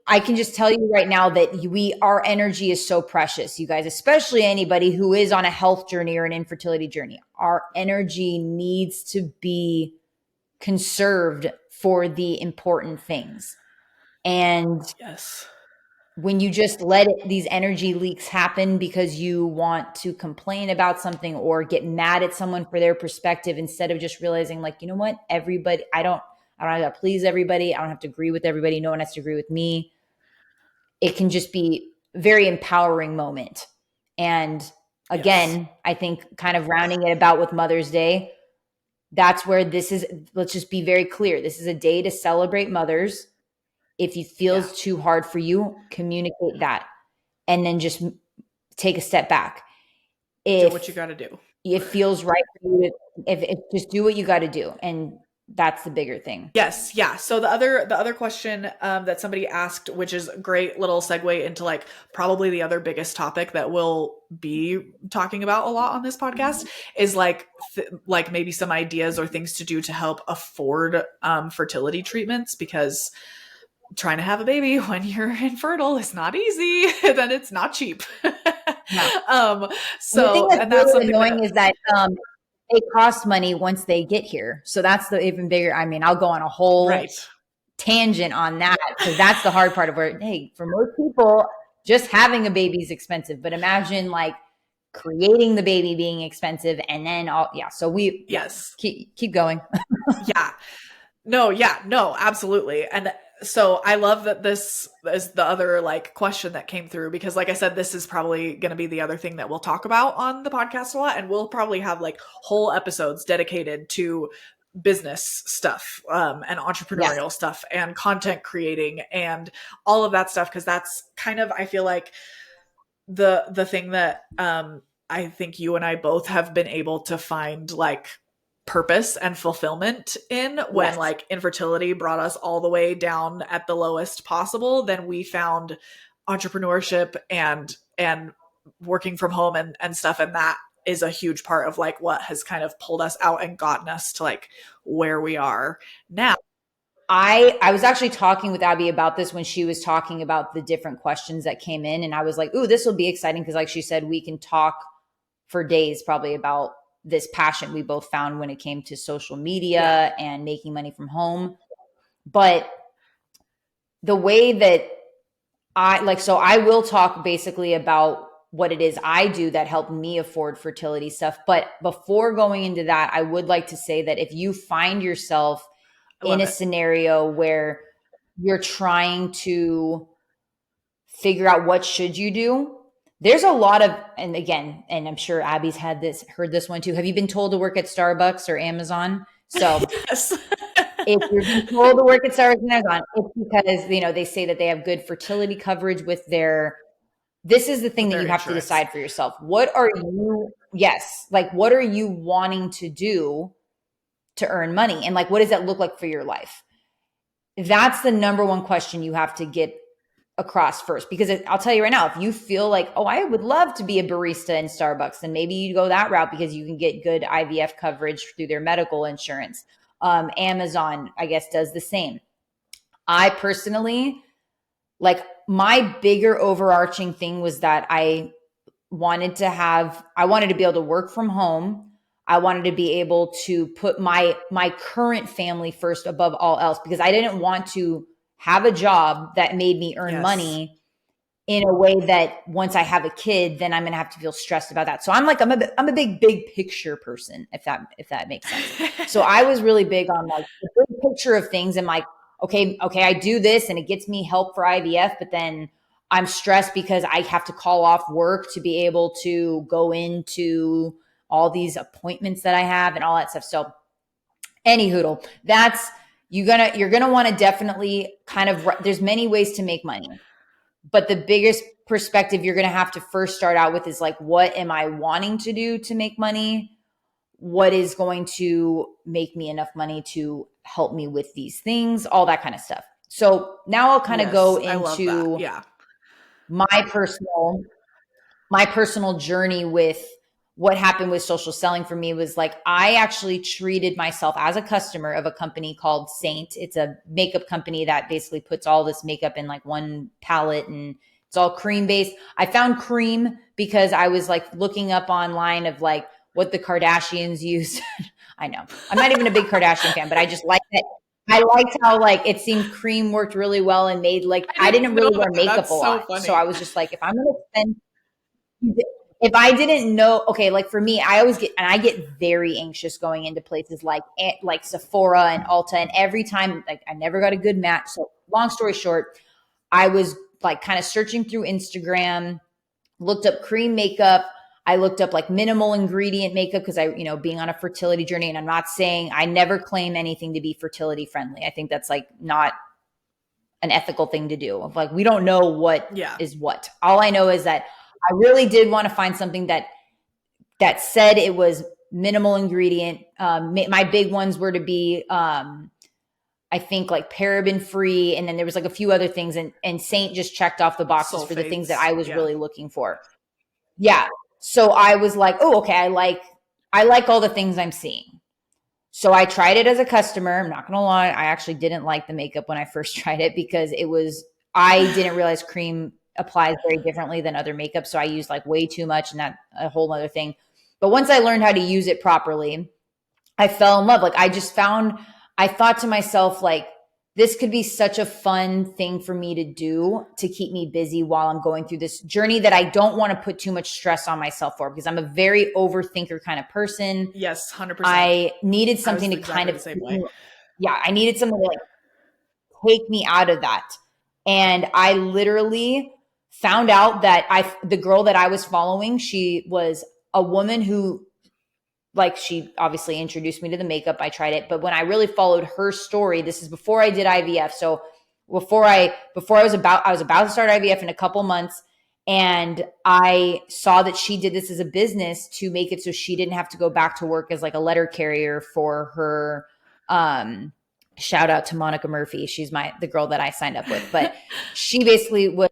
I can just tell you right now that our energy is so precious, you guys, especially anybody who is on a health journey or an infertility journey. Our energy needs to be conserved for the important things. And when you just let these energy leaks happen because you want to complain about something or get mad at someone for their perspective, instead of just realizing like, you know what, everybody, I don't have to please everybody. I don't have to agree with everybody. No one has to agree with me. It can just be a very empowering moment. And again, I think kind of rounding it about with Mother's Day, that's where this is. Let's just be very clear. This is a day to celebrate mothers. If it feels too hard for you, communicate that and then just take a step back. Do what you got to do. It feels right for you. If just do what you got to do. And that's the bigger thing. Yes. Yeah. So the other question that somebody asked, which is a great little segue into like probably the other biggest topic that we'll be talking about a lot on this podcast, is like maybe some ideas or things to do to help afford fertility treatments, because trying to have a baby when you're infertile is not easy. Then it's not cheap. So the thing that's really annoying is that they cost money once they get here. So that's the even bigger. I mean, I'll go on a whole tangent on that, because that's the hard part of where, hey, for most people, just having a baby is expensive. But imagine like creating the baby being expensive, and then So we keep going. No, absolutely. And so I love that this is the other like question that came through, because like I said, this is probably going to be the other thing that we'll talk about on the podcast a lot. And we'll probably have like whole episodes dedicated to business stuff and entrepreneurial stuff and content creating and all of that stuff. Cause that's kind of, I feel like the thing that I think you and I both have been able to find like purpose and fulfillment in when like infertility brought us all the way down at the lowest possible. Then we found entrepreneurship and working from home and stuff. And is a huge part of like what has kind of pulled us out and gotten us to like where we are now. I was actually talking with Abbie about this when she was talking about the different questions that came in. And I was like, ooh, this will be exciting. Cause like she said, we can talk for days probably about this passion we both found when it came to social media and making money from home. But the way that so I will talk basically about what it is I do that helped me afford fertility stuff. But before going into that, I would like to say that if you find yourself in a scenario where you're trying to figure out what should you do, there's a lot of, and again, and I'm sure Abbie's heard this one too. Have you been told to work at Starbucks or Amazon? So yes. if you're being told to work at Starbucks and Amazon, it's because, you know, they say that they have good fertility coverage with their, this is the thing that you have to decide for yourself. What are you, what are you wanting to do to earn money? And like, what does that look like for your life? That's the number one question you have to get across first, because I'll tell you right now, if you feel like, oh, I would love to be a barista in Starbucks, then maybe you go that route because you can get good IVF coverage through their medical insurance. Amazon, I guess, does the same. I personally, like, my bigger overarching thing was that I wanted to be able to work from home. I wanted to be able to put my current family first above all else, because I didn't want to have a job that made me earn money in a way that once I have a kid, then I'm going to have to feel stressed about that. So I'm a big picture person, if that makes sense. So I was really big on like the big picture of things, and like, okay, I do this and it gets me help for IVF, but then I'm stressed because I have to call off work to be able to go into all these appointments that I have and all that stuff. So any hoodle, you're going to want to definitely there's many ways to make money, but the biggest perspective you're going to have to first start out with is like, what am I wanting to do to make money? What is going to make me enough money to help me with these things, all that kind of stuff. So now I'll kind of go into my personal journey with what happened with social selling. For me was like, I actually treated myself as a customer of a company called Saint. It's a makeup company that basically puts all this makeup in like one palette, and it's all cream based. I found cream because I was like looking up online of like what the Kardashians use. I know I'm not even a big Kardashian fan, but I just like that. I liked how like it seemed cream worked really well and made like, I didn't really wear makeup a lot. So I was just like, if I didn't know, okay, like for me, I get very anxious going into places like Sephora and Ulta, and every time, like, I never got a good match. So long story short, I was like kind of searching through Instagram, looked up cream makeup. I looked up like minimal ingredient makeup because being on a fertility journey, and I'm not saying, I never claim anything to be fertility friendly. I think that's like not an ethical thing to do. Of like, we don't know what is what. All I know is that I really did want to find something that said it was minimal ingredient. My big ones were to be, I think like paraben free. And then there was like a few other things, and Saint just checked off the boxes for the things that I was really looking for. Yeah. So I was like, oh, okay. I like all the things I'm seeing. So I tried it as a customer. I'm not going to lie. I actually didn't like the makeup when I first tried it, because I didn't realize cream applies very differently than other makeup. So I used like way too much, and that a whole other thing. But once I learned how to use it properly, I fell in love. Like I thought to myself, like, this could be such a fun thing for me to do to keep me busy while I'm going through this journey that I don't want to put too much stress on myself for, because I'm a very overthinker kind of person. Yes, 100%. I needed something to kind of, I needed something to like take me out of that. And I literally found out that the girl that I was following, she was a woman who, like, she obviously introduced me to the makeup. I tried it. But when I really followed her story, this is before I did IVF. So before I was about to start IVF in a couple months. And I saw that she did this as a business to make it so she didn't have to go back to work as like a letter carrier for her, shout out to Monica Murphy. She's the girl that I signed up with, but she basically was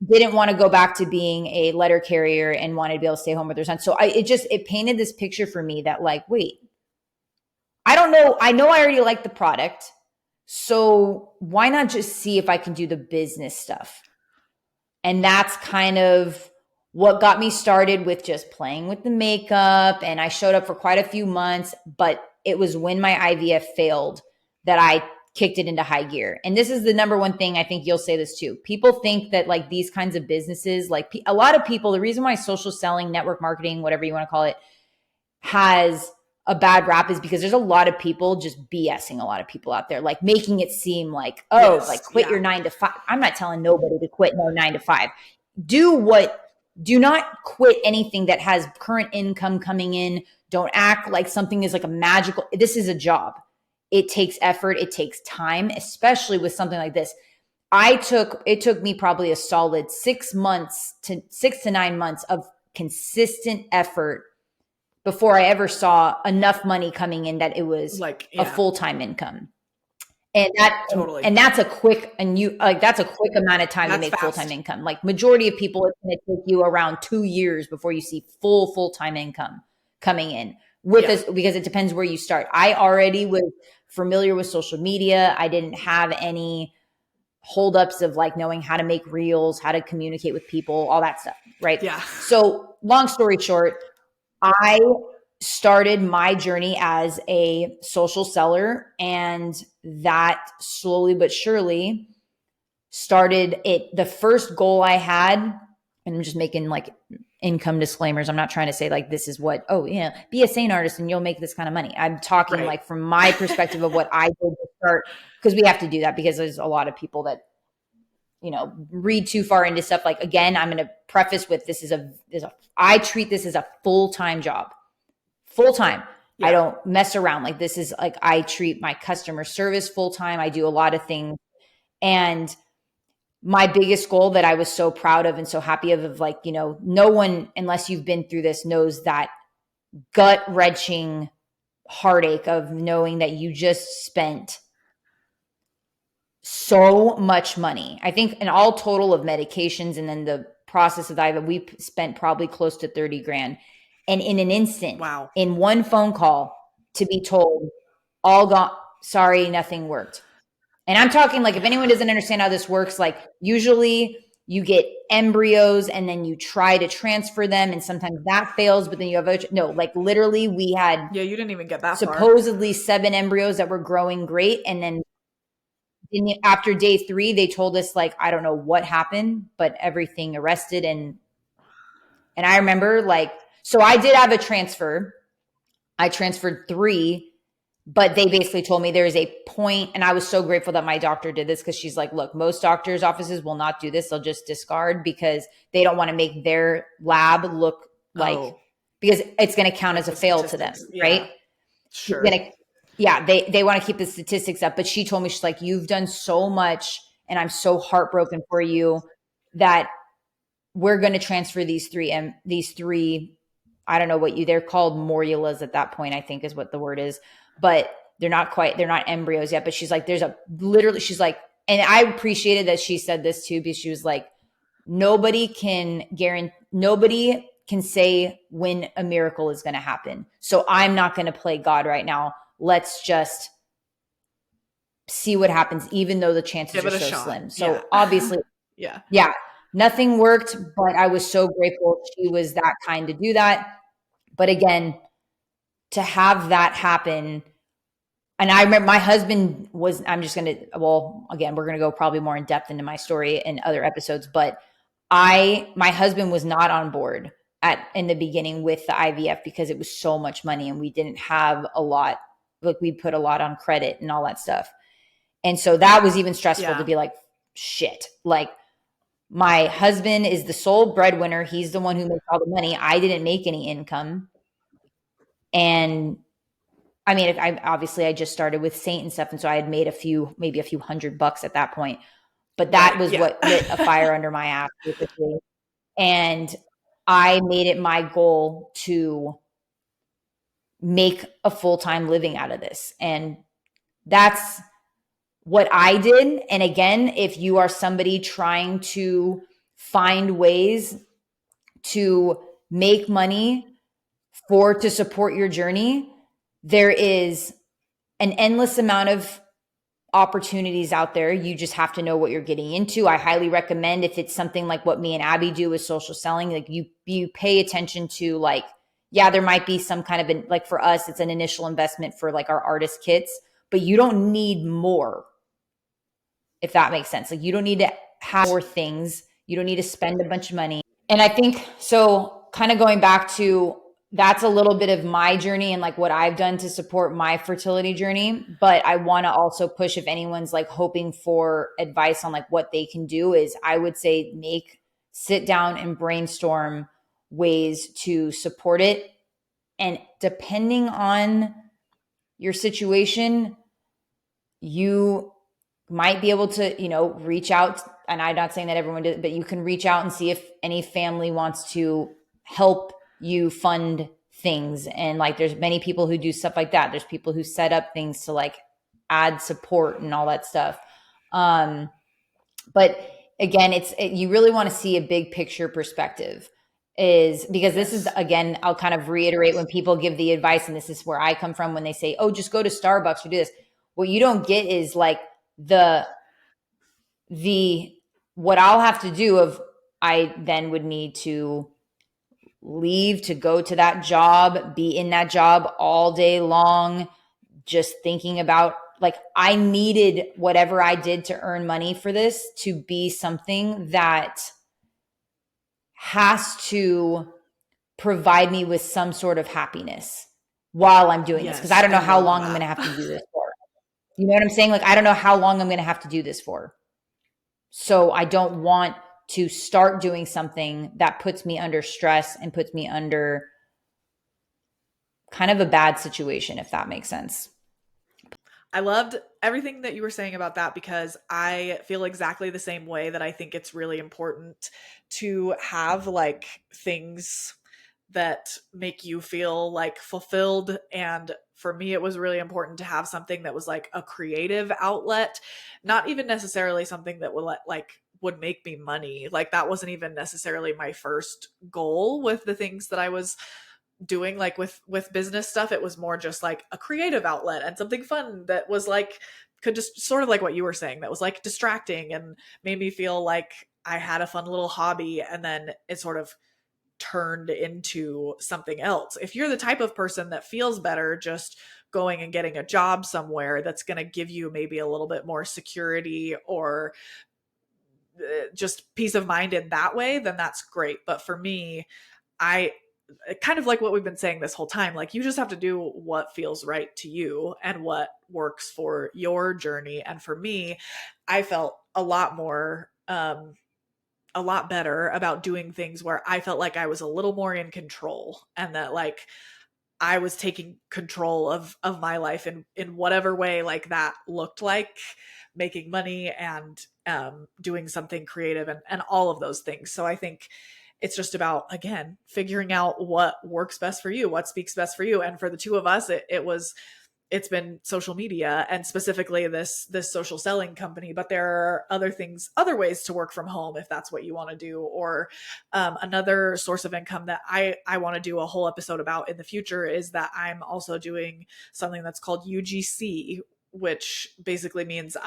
didn't want to go back to being a letter carrier and wanted to be able to stay home with their son. So it painted this picture for me that like, wait, I don't know. I know I already like the product. So why not just see if I can do the business stuff? And that's kind of what got me started with just playing with the makeup. And I showed up for quite a few months, but it was when my IVF failed that I kicked it into high gear. And this is the number one thing, I think you'll say this too. People think that like these kinds of businesses, like a lot of people, the reason why social selling, network marketing, whatever you want to call it, has a bad rap is because there's a lot of people just BSing a lot of people out there, like making it seem like, oh, yes, like quit your 9 to 5. I'm not telling nobody to quit no 9 to 5. Do not quit anything that has current income coming in. Don't act like something is like a magical, this is a job. It takes effort. It takes time, especially with something like this. It took me probably a solid 6 to 9 months of consistent effort before I ever saw enough money coming in that it was like a full-time income. And that's a quick amount of time to make full-time income. Like majority of people, it's going to take you around 2 years before you see full-time income coming in with us, because it depends where you start. I already was familiar with social media. I didn't have any holdups of like knowing how to make reels, how to communicate with people, all that stuff. Right. Yeah. So long story short, I started my journey as a social seller, and that slowly but surely started it. The first goal I had, and I'm just making like income disclaimers. I'm not trying to say like, this is what, oh yeah, be a SANE artist and you'll make this kind of money. I'm talking like from my perspective of what I did to start, because we have to do that because there's a lot of people that, you know, read too far into stuff. Like, again, I'm going to preface with I treat this as a full-time job, full-time. Yeah. I don't mess around. Like this is like, I treat my customer service full-time. I do a lot of things. And my biggest goal that I was so proud of and so happy of like, you know, no one, unless you've been through this, knows that gut-wrenching heartache of knowing that you just spent so much money. I think in all total of medications and then the process of the IVF, we spent probably close to 30 grand. And in an instant, in one phone call, to be told, all gone, sorry, nothing worked. And I'm talking like, if anyone doesn't understand how this works, like usually you get embryos and then you try to transfer them and sometimes that fails, but then you have, like literally we had, you didn't even get that supposedly 7 embryos that were growing great. And then after day 3, they told us like, I don't know what happened, but everything arrested. And I remember like, so I did have a transfer. I transferred 3, but they basically told me there is a point. And I was so grateful that my doctor did this, because she's like, look, most doctors' offices will not do this. They'll just discard because they don't want to make their lab look like, because it's going to count as a fail to them. Right. Sure. They want to keep the statistics up. But she told me, she's like, you've done so much and I'm so heartbroken for you that we're going to transfer these three, I don't know what they're called morulas at that point, I think is what the word is, but they're not embryos yet. But she's like, she's like, and I appreciated that she said this too, because she was like, nobody can say when a miracle is going to happen. So I'm not going to play God right now. Let's just see what happens, even though the chances are so slim. So obviously, nothing worked, but I was so grateful she was that kind to do that. But again, to have that happen, and I remember my husband was, again, we're going to go probably more in depth into my story in other episodes, but my husband was not on board in the beginning with the IVF because it was so much money and we didn't have a lot. Like we put a lot on credit and all that stuff. And so that was even stressful to be like, shit, like my husband is the sole breadwinner. He's the one who makes all the money. I didn't make any income. And I mean, I just started with Saint and stuff. And so I had made maybe a few $100 at that point, but that was what lit a fire under my ass, basically. And I made it my goal to make a full-time living out of this. And that's what I did. And again, if you are somebody trying to find ways to make money to support your journey, there is an endless amount of opportunities out there. You just have to know what you're getting into. I highly recommend, if it's something like what me and Abbie do with social selling, like you pay attention to, like, yeah, there might be some kind of like, for us, it's an initial investment for like our artist kits, but you don't need more, if that makes sense. Like, you don't need to have more things. You don't need to spend a bunch of money. And I think, so kind of going back to, that's a little bit of my journey and like what I've done to support my fertility journey. But I want to also push, if anyone's like hoping for advice on like what they can do, is I would say sit down and brainstorm ways to support it. And depending on your situation, you might be able to, reach out. And I'm not saying that everyone does, but you can reach out and see if any family wants to help you fund things. And like, there's many people who do stuff like that. There's people who set up things to like add support and all that stuff. But again, you really want to see a big picture perspective, is because this is, again, I'll kind of reiterate when people give the advice, and this is where I come from, when they say, oh, just go to Starbucks or do this. What you don't get is like what I'll have to do I then would need to leave to go to that job, be in that job all day long, just thinking about, like, I needed whatever I did to earn money for this to be something that has to provide me with some sort of happiness while I'm doing this. Because I don't know how long I'm going to have to do this for. You know what I'm saying? Like, I don't know how long I'm going to have to do this for. So I don't want to start doing something that puts me under stress and puts me under kind of a bad situation, if that makes sense. I loved everything that you were saying about that, because I feel exactly the same way, that I think it's really important to have like things that make you feel like fulfilled. And for me, it was really important to have something that was like a creative outlet, not even necessarily something that would make me money. Like, that wasn't even necessarily my first goal with the things that I was doing, like with business stuff. It was more just like a creative outlet and something fun that was like, could just sort of like what you were saying, that was like distracting and made me feel like I had a fun little hobby. And then it sort of turned into something else. If you're the type of person that feels better just going and getting a job somewhere that's going to give you maybe a little bit more security or just peace of mind in that way, then that's great. But for me, I kind of like what we've been saying this whole time, like, you just have to do what feels right to you and what works for your journey. And for me, I felt a lot better about doing things where I felt like I was a little more in control, and that like I was taking control of my life in whatever way like that looked like, making money and doing something creative and all of those things. So I think it's just about, again, figuring out what works best for you, what speaks best for you. And for the two of us, it's been social media, and specifically this social selling company. But there are other ways to work from home if that's what you want to do, or another source of income that I want to do a whole episode about in the future is that I'm also doing something that's called UGC, which basically means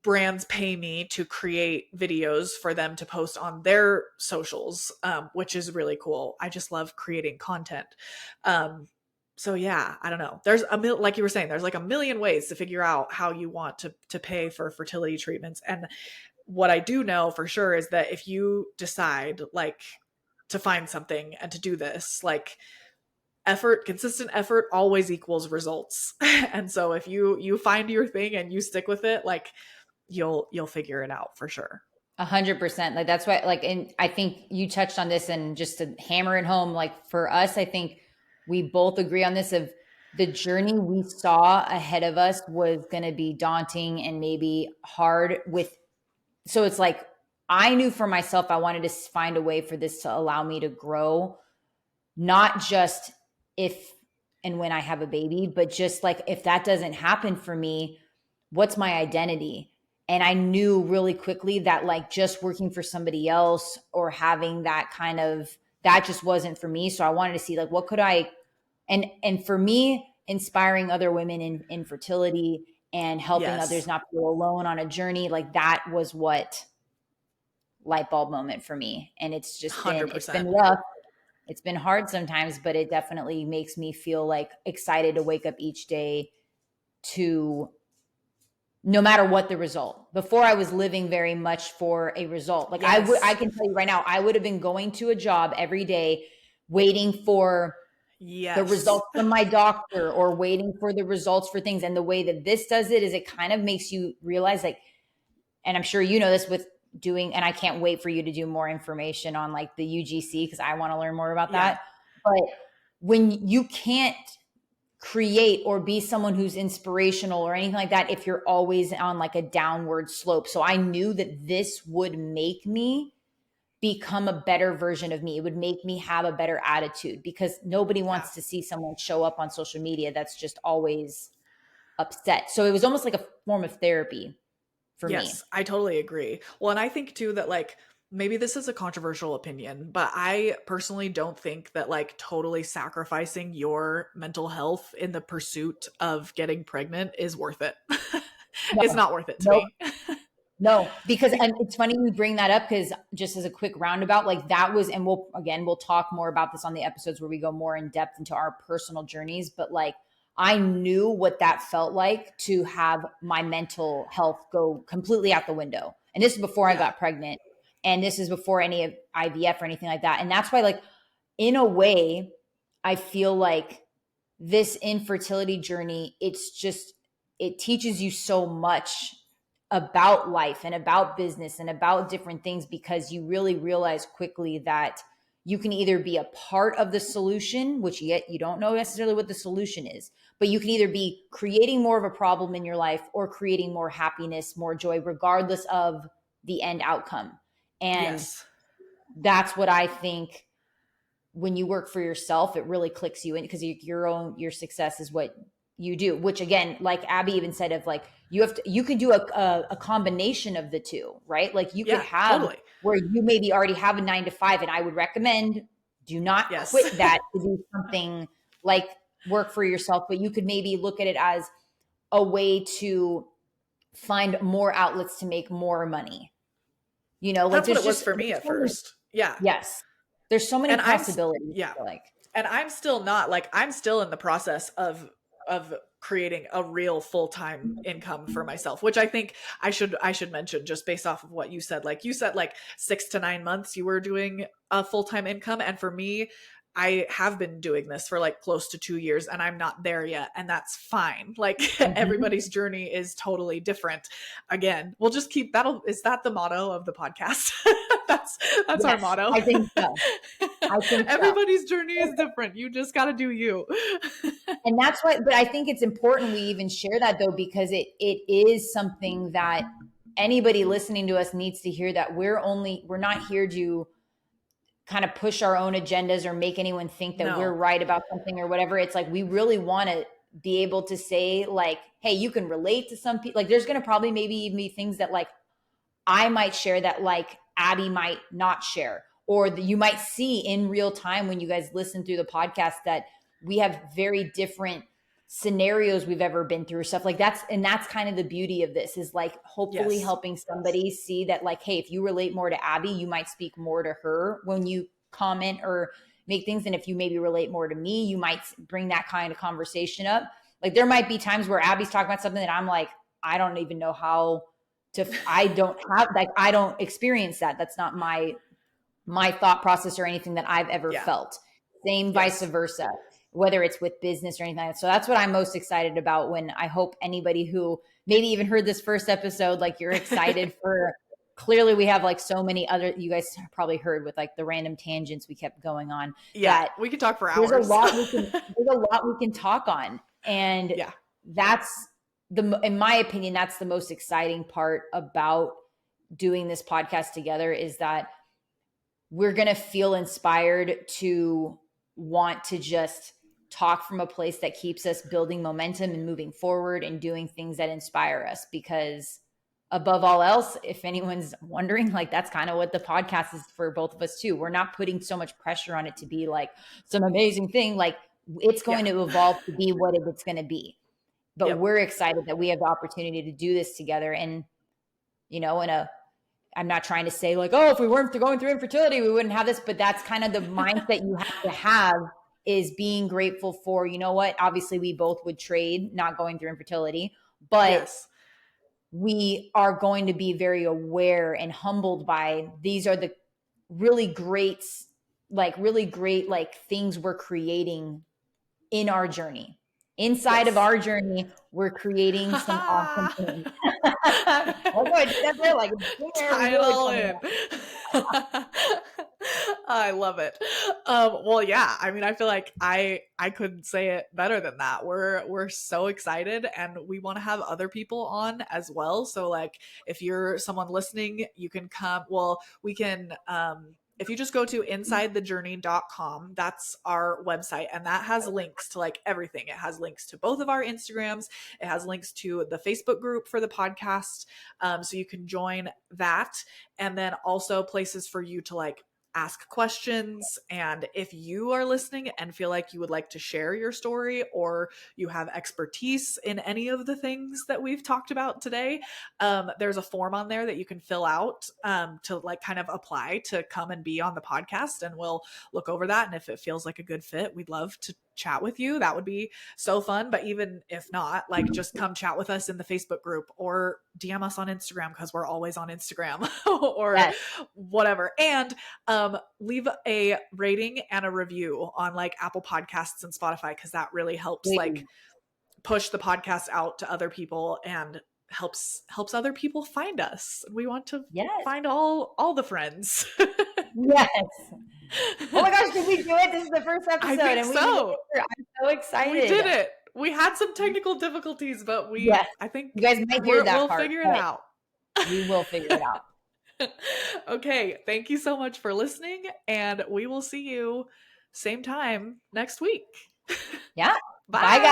brands pay me to create videos for them to post on their socials, which is really cool. I just love creating content. So yeah, I don't know. There's like you were saying, there's like a million ways to figure out how you want to pay for fertility treatments. And what I do know for sure is that if you decide like to find something and to do this, like, consistent effort always equals results. And so if you find your thing and you stick with it, like, you'll figure it out for sure. 100%. Like, that's why, like, and I think you touched on this, and just to hammer it home, like, for us, I think we both agree on this, of the journey we saw ahead of us was going to be daunting and maybe hard so it's like, I knew for myself, I wanted to find a way for this to allow me to grow, not just if and when I have a baby, but just like, if that doesn't happen for me, what's my identity? And I knew really quickly that like just working for somebody else or having that kind of, that just wasn't for me. So I wanted to see like, what could I, and for me, inspiring other women in infertility and helping others Yes. not feel alone on a journey, like that was what light bulb moment for me. And it's been 100%. rough. It's been hard sometimes, but it definitely makes me feel like excited to wake up each day to, no matter what the result. Before I was living very much for a result. Like I Yes. can tell you right now, I would have been going to a job every day waiting for the Yes. results from my doctor or waiting for the results for things. And the way that this does it is it kind of makes you realize like, and I'm sure you know this with doing, and I can't wait for you to do more information on like the UGC because I want to learn more about Yeah. that. But when you can't create or be someone who's inspirational or anything like that if you're always on like a downward slope. So I knew that this would make me become a better version of me. It would make me have a better attitude because nobody Yeah. wants to see someone show up on social media that's just always upset. So it was almost like a form of therapy for me. Yes, I totally agree. Well, and I think too that like maybe this is a controversial opinion, but I personally don't think that like totally sacrificing your mental health in the pursuit of getting pregnant is worth it. It's No, not worth it to nope. me. No, because Be- and it's funny you bring that up because just as a quick roundabout, like that was, and we'll talk more about this on the episodes where we go more in depth into our personal journeys. But like I knew what that felt like to have my mental health go completely out the window. And this is before I yeah. got pregnant, and this is before any of IVF or anything like that. And that's why, like in a way, I feel like this infertility journey, it teaches you so much about life and about business and about different things because you really realize quickly that you can either be a part of the solution, which yet you don't know necessarily what the solution is, but you can either be creating more of a problem in your life or creating more happiness, more joy, regardless of the end outcome. And Yes. that's what I think when you work for yourself, it really clicks you in because your success is what you do, which again, like Abbie even said, of like, you could do a combination of the two, right? Like you could Yeah, have totally. where you maybe already have a 9 to 5. And I would recommend do not Yes. quit that to do something like work for yourself, but you could maybe look at it as a way to find more outlets to make more money. Like That's what it was for me there's at so many, first. Yeah. yes, there's so many And possibilities. yeah. I feel like. And I'm still not like I'm still in the process of creating a real full-time income for myself, which I think I should mention just based off of what you said. Like you said like 6 to 9 months you were doing a full-time income, and for me I have been doing this for like close to 2 years and I'm not there yet, and that's fine. Like Mhm. everybody's journey is totally different. Again, we'll just keep that'll is that the motto of the podcast? That's our Yes, motto. I think so. I think so. Everybody's journey is different. You just got to do you. And that's why, but I think it's important we even share that though, because it is something that anybody listening to us needs to hear, that we're not here to kind of push our own agendas or make anyone think that we're No. right about something or whatever. It's like we really want to be able to say like, hey, you can relate to some people. Like there's going to probably maybe even be things that like I might share that like Abbie might not share, or that you might see in real time when you guys listen through the podcast that we have very different scenarios we've ever been through, stuff like that's kind of the beauty of this, is like hopefully Yes. helping somebody see that like, hey, if you relate more to Abbie, you might speak more to her when you comment or make things. And if you maybe relate more to me, you might bring that kind of conversation up. Like there might be times where Abbie's talking about something that I'm like, I don't even know how I don't have, like, I don't experience that. That's not my thought process or anything that I've ever Yeah. felt. Same vice Yes. versa, whether it's with business or anything like that. So that's what I'm most excited about, when I hope anybody who maybe even heard this first episode, like you're excited for, clearly we have like so many other, you guys probably heard with like the random tangents we kept going on, Yeah. that We could talk for there's a hours. lot we can talk on. And Yeah. that's in my opinion, that's the most exciting part about doing this podcast together, is that we're going to feel inspired to want to just talk from a place that keeps us building momentum and moving forward and doing things that inspire us, because above all else, if anyone's wondering, like that's kind of what the podcast is for both of us too. We're not putting so much pressure on it to be like some amazing thing. Like it's going to evolve to be what it's going to be. But we're excited that we have the opportunity to do this together. And, you know, I'm not trying to say like, oh, if we weren't going through infertility, we wouldn't have this, but that's kind of the mindset you have to have, is being grateful for, you know what, obviously we both would trade not going through infertility, but we are going to be very aware and humbled by these are the really great like things we're creating in our journey. Inside of our journey, we're creating some awesome things. Like, tie it all in. I love it. Well, yeah, I mean, I feel like I couldn't say it better than that. We're so excited, and we want to have other people on as well. So like if you're someone listening, you can come. Well, we can if you just go to insidethejourney.com, that's our website, and that has links to like everything. It has links to both of our Instagrams. It has links to the Facebook group for the podcast. So you can join that. And then also places for you to like ask questions. And if you are listening and feel like you would like to share your story, or you have expertise in any of the things that we've talked about today, there's a form on there that you can fill out to like kind of apply to come and be on the podcast, and we'll look over that. And if it feels like a good fit, we'd love to chat with you. That would be so fun. But even if not, like just come chat with us in the Facebook group, or DM us on Instagram, because we're always on Instagram or whatever. And leave a rating and a review on like Apple Podcasts and Spotify, because that really helps like push the podcast out to other people and helps other people find us. We want to find all the friends. Yes. Oh my gosh, did we do it? This is the first episode. I think and so. I'm so excited. We did it. We had some technical difficulties, but I think you guys might hear that we'll part, figure it out. We will figure it out. Okay. Thank you so much for listening, and we will see you same time next week. Yeah. Bye. Bye, guys.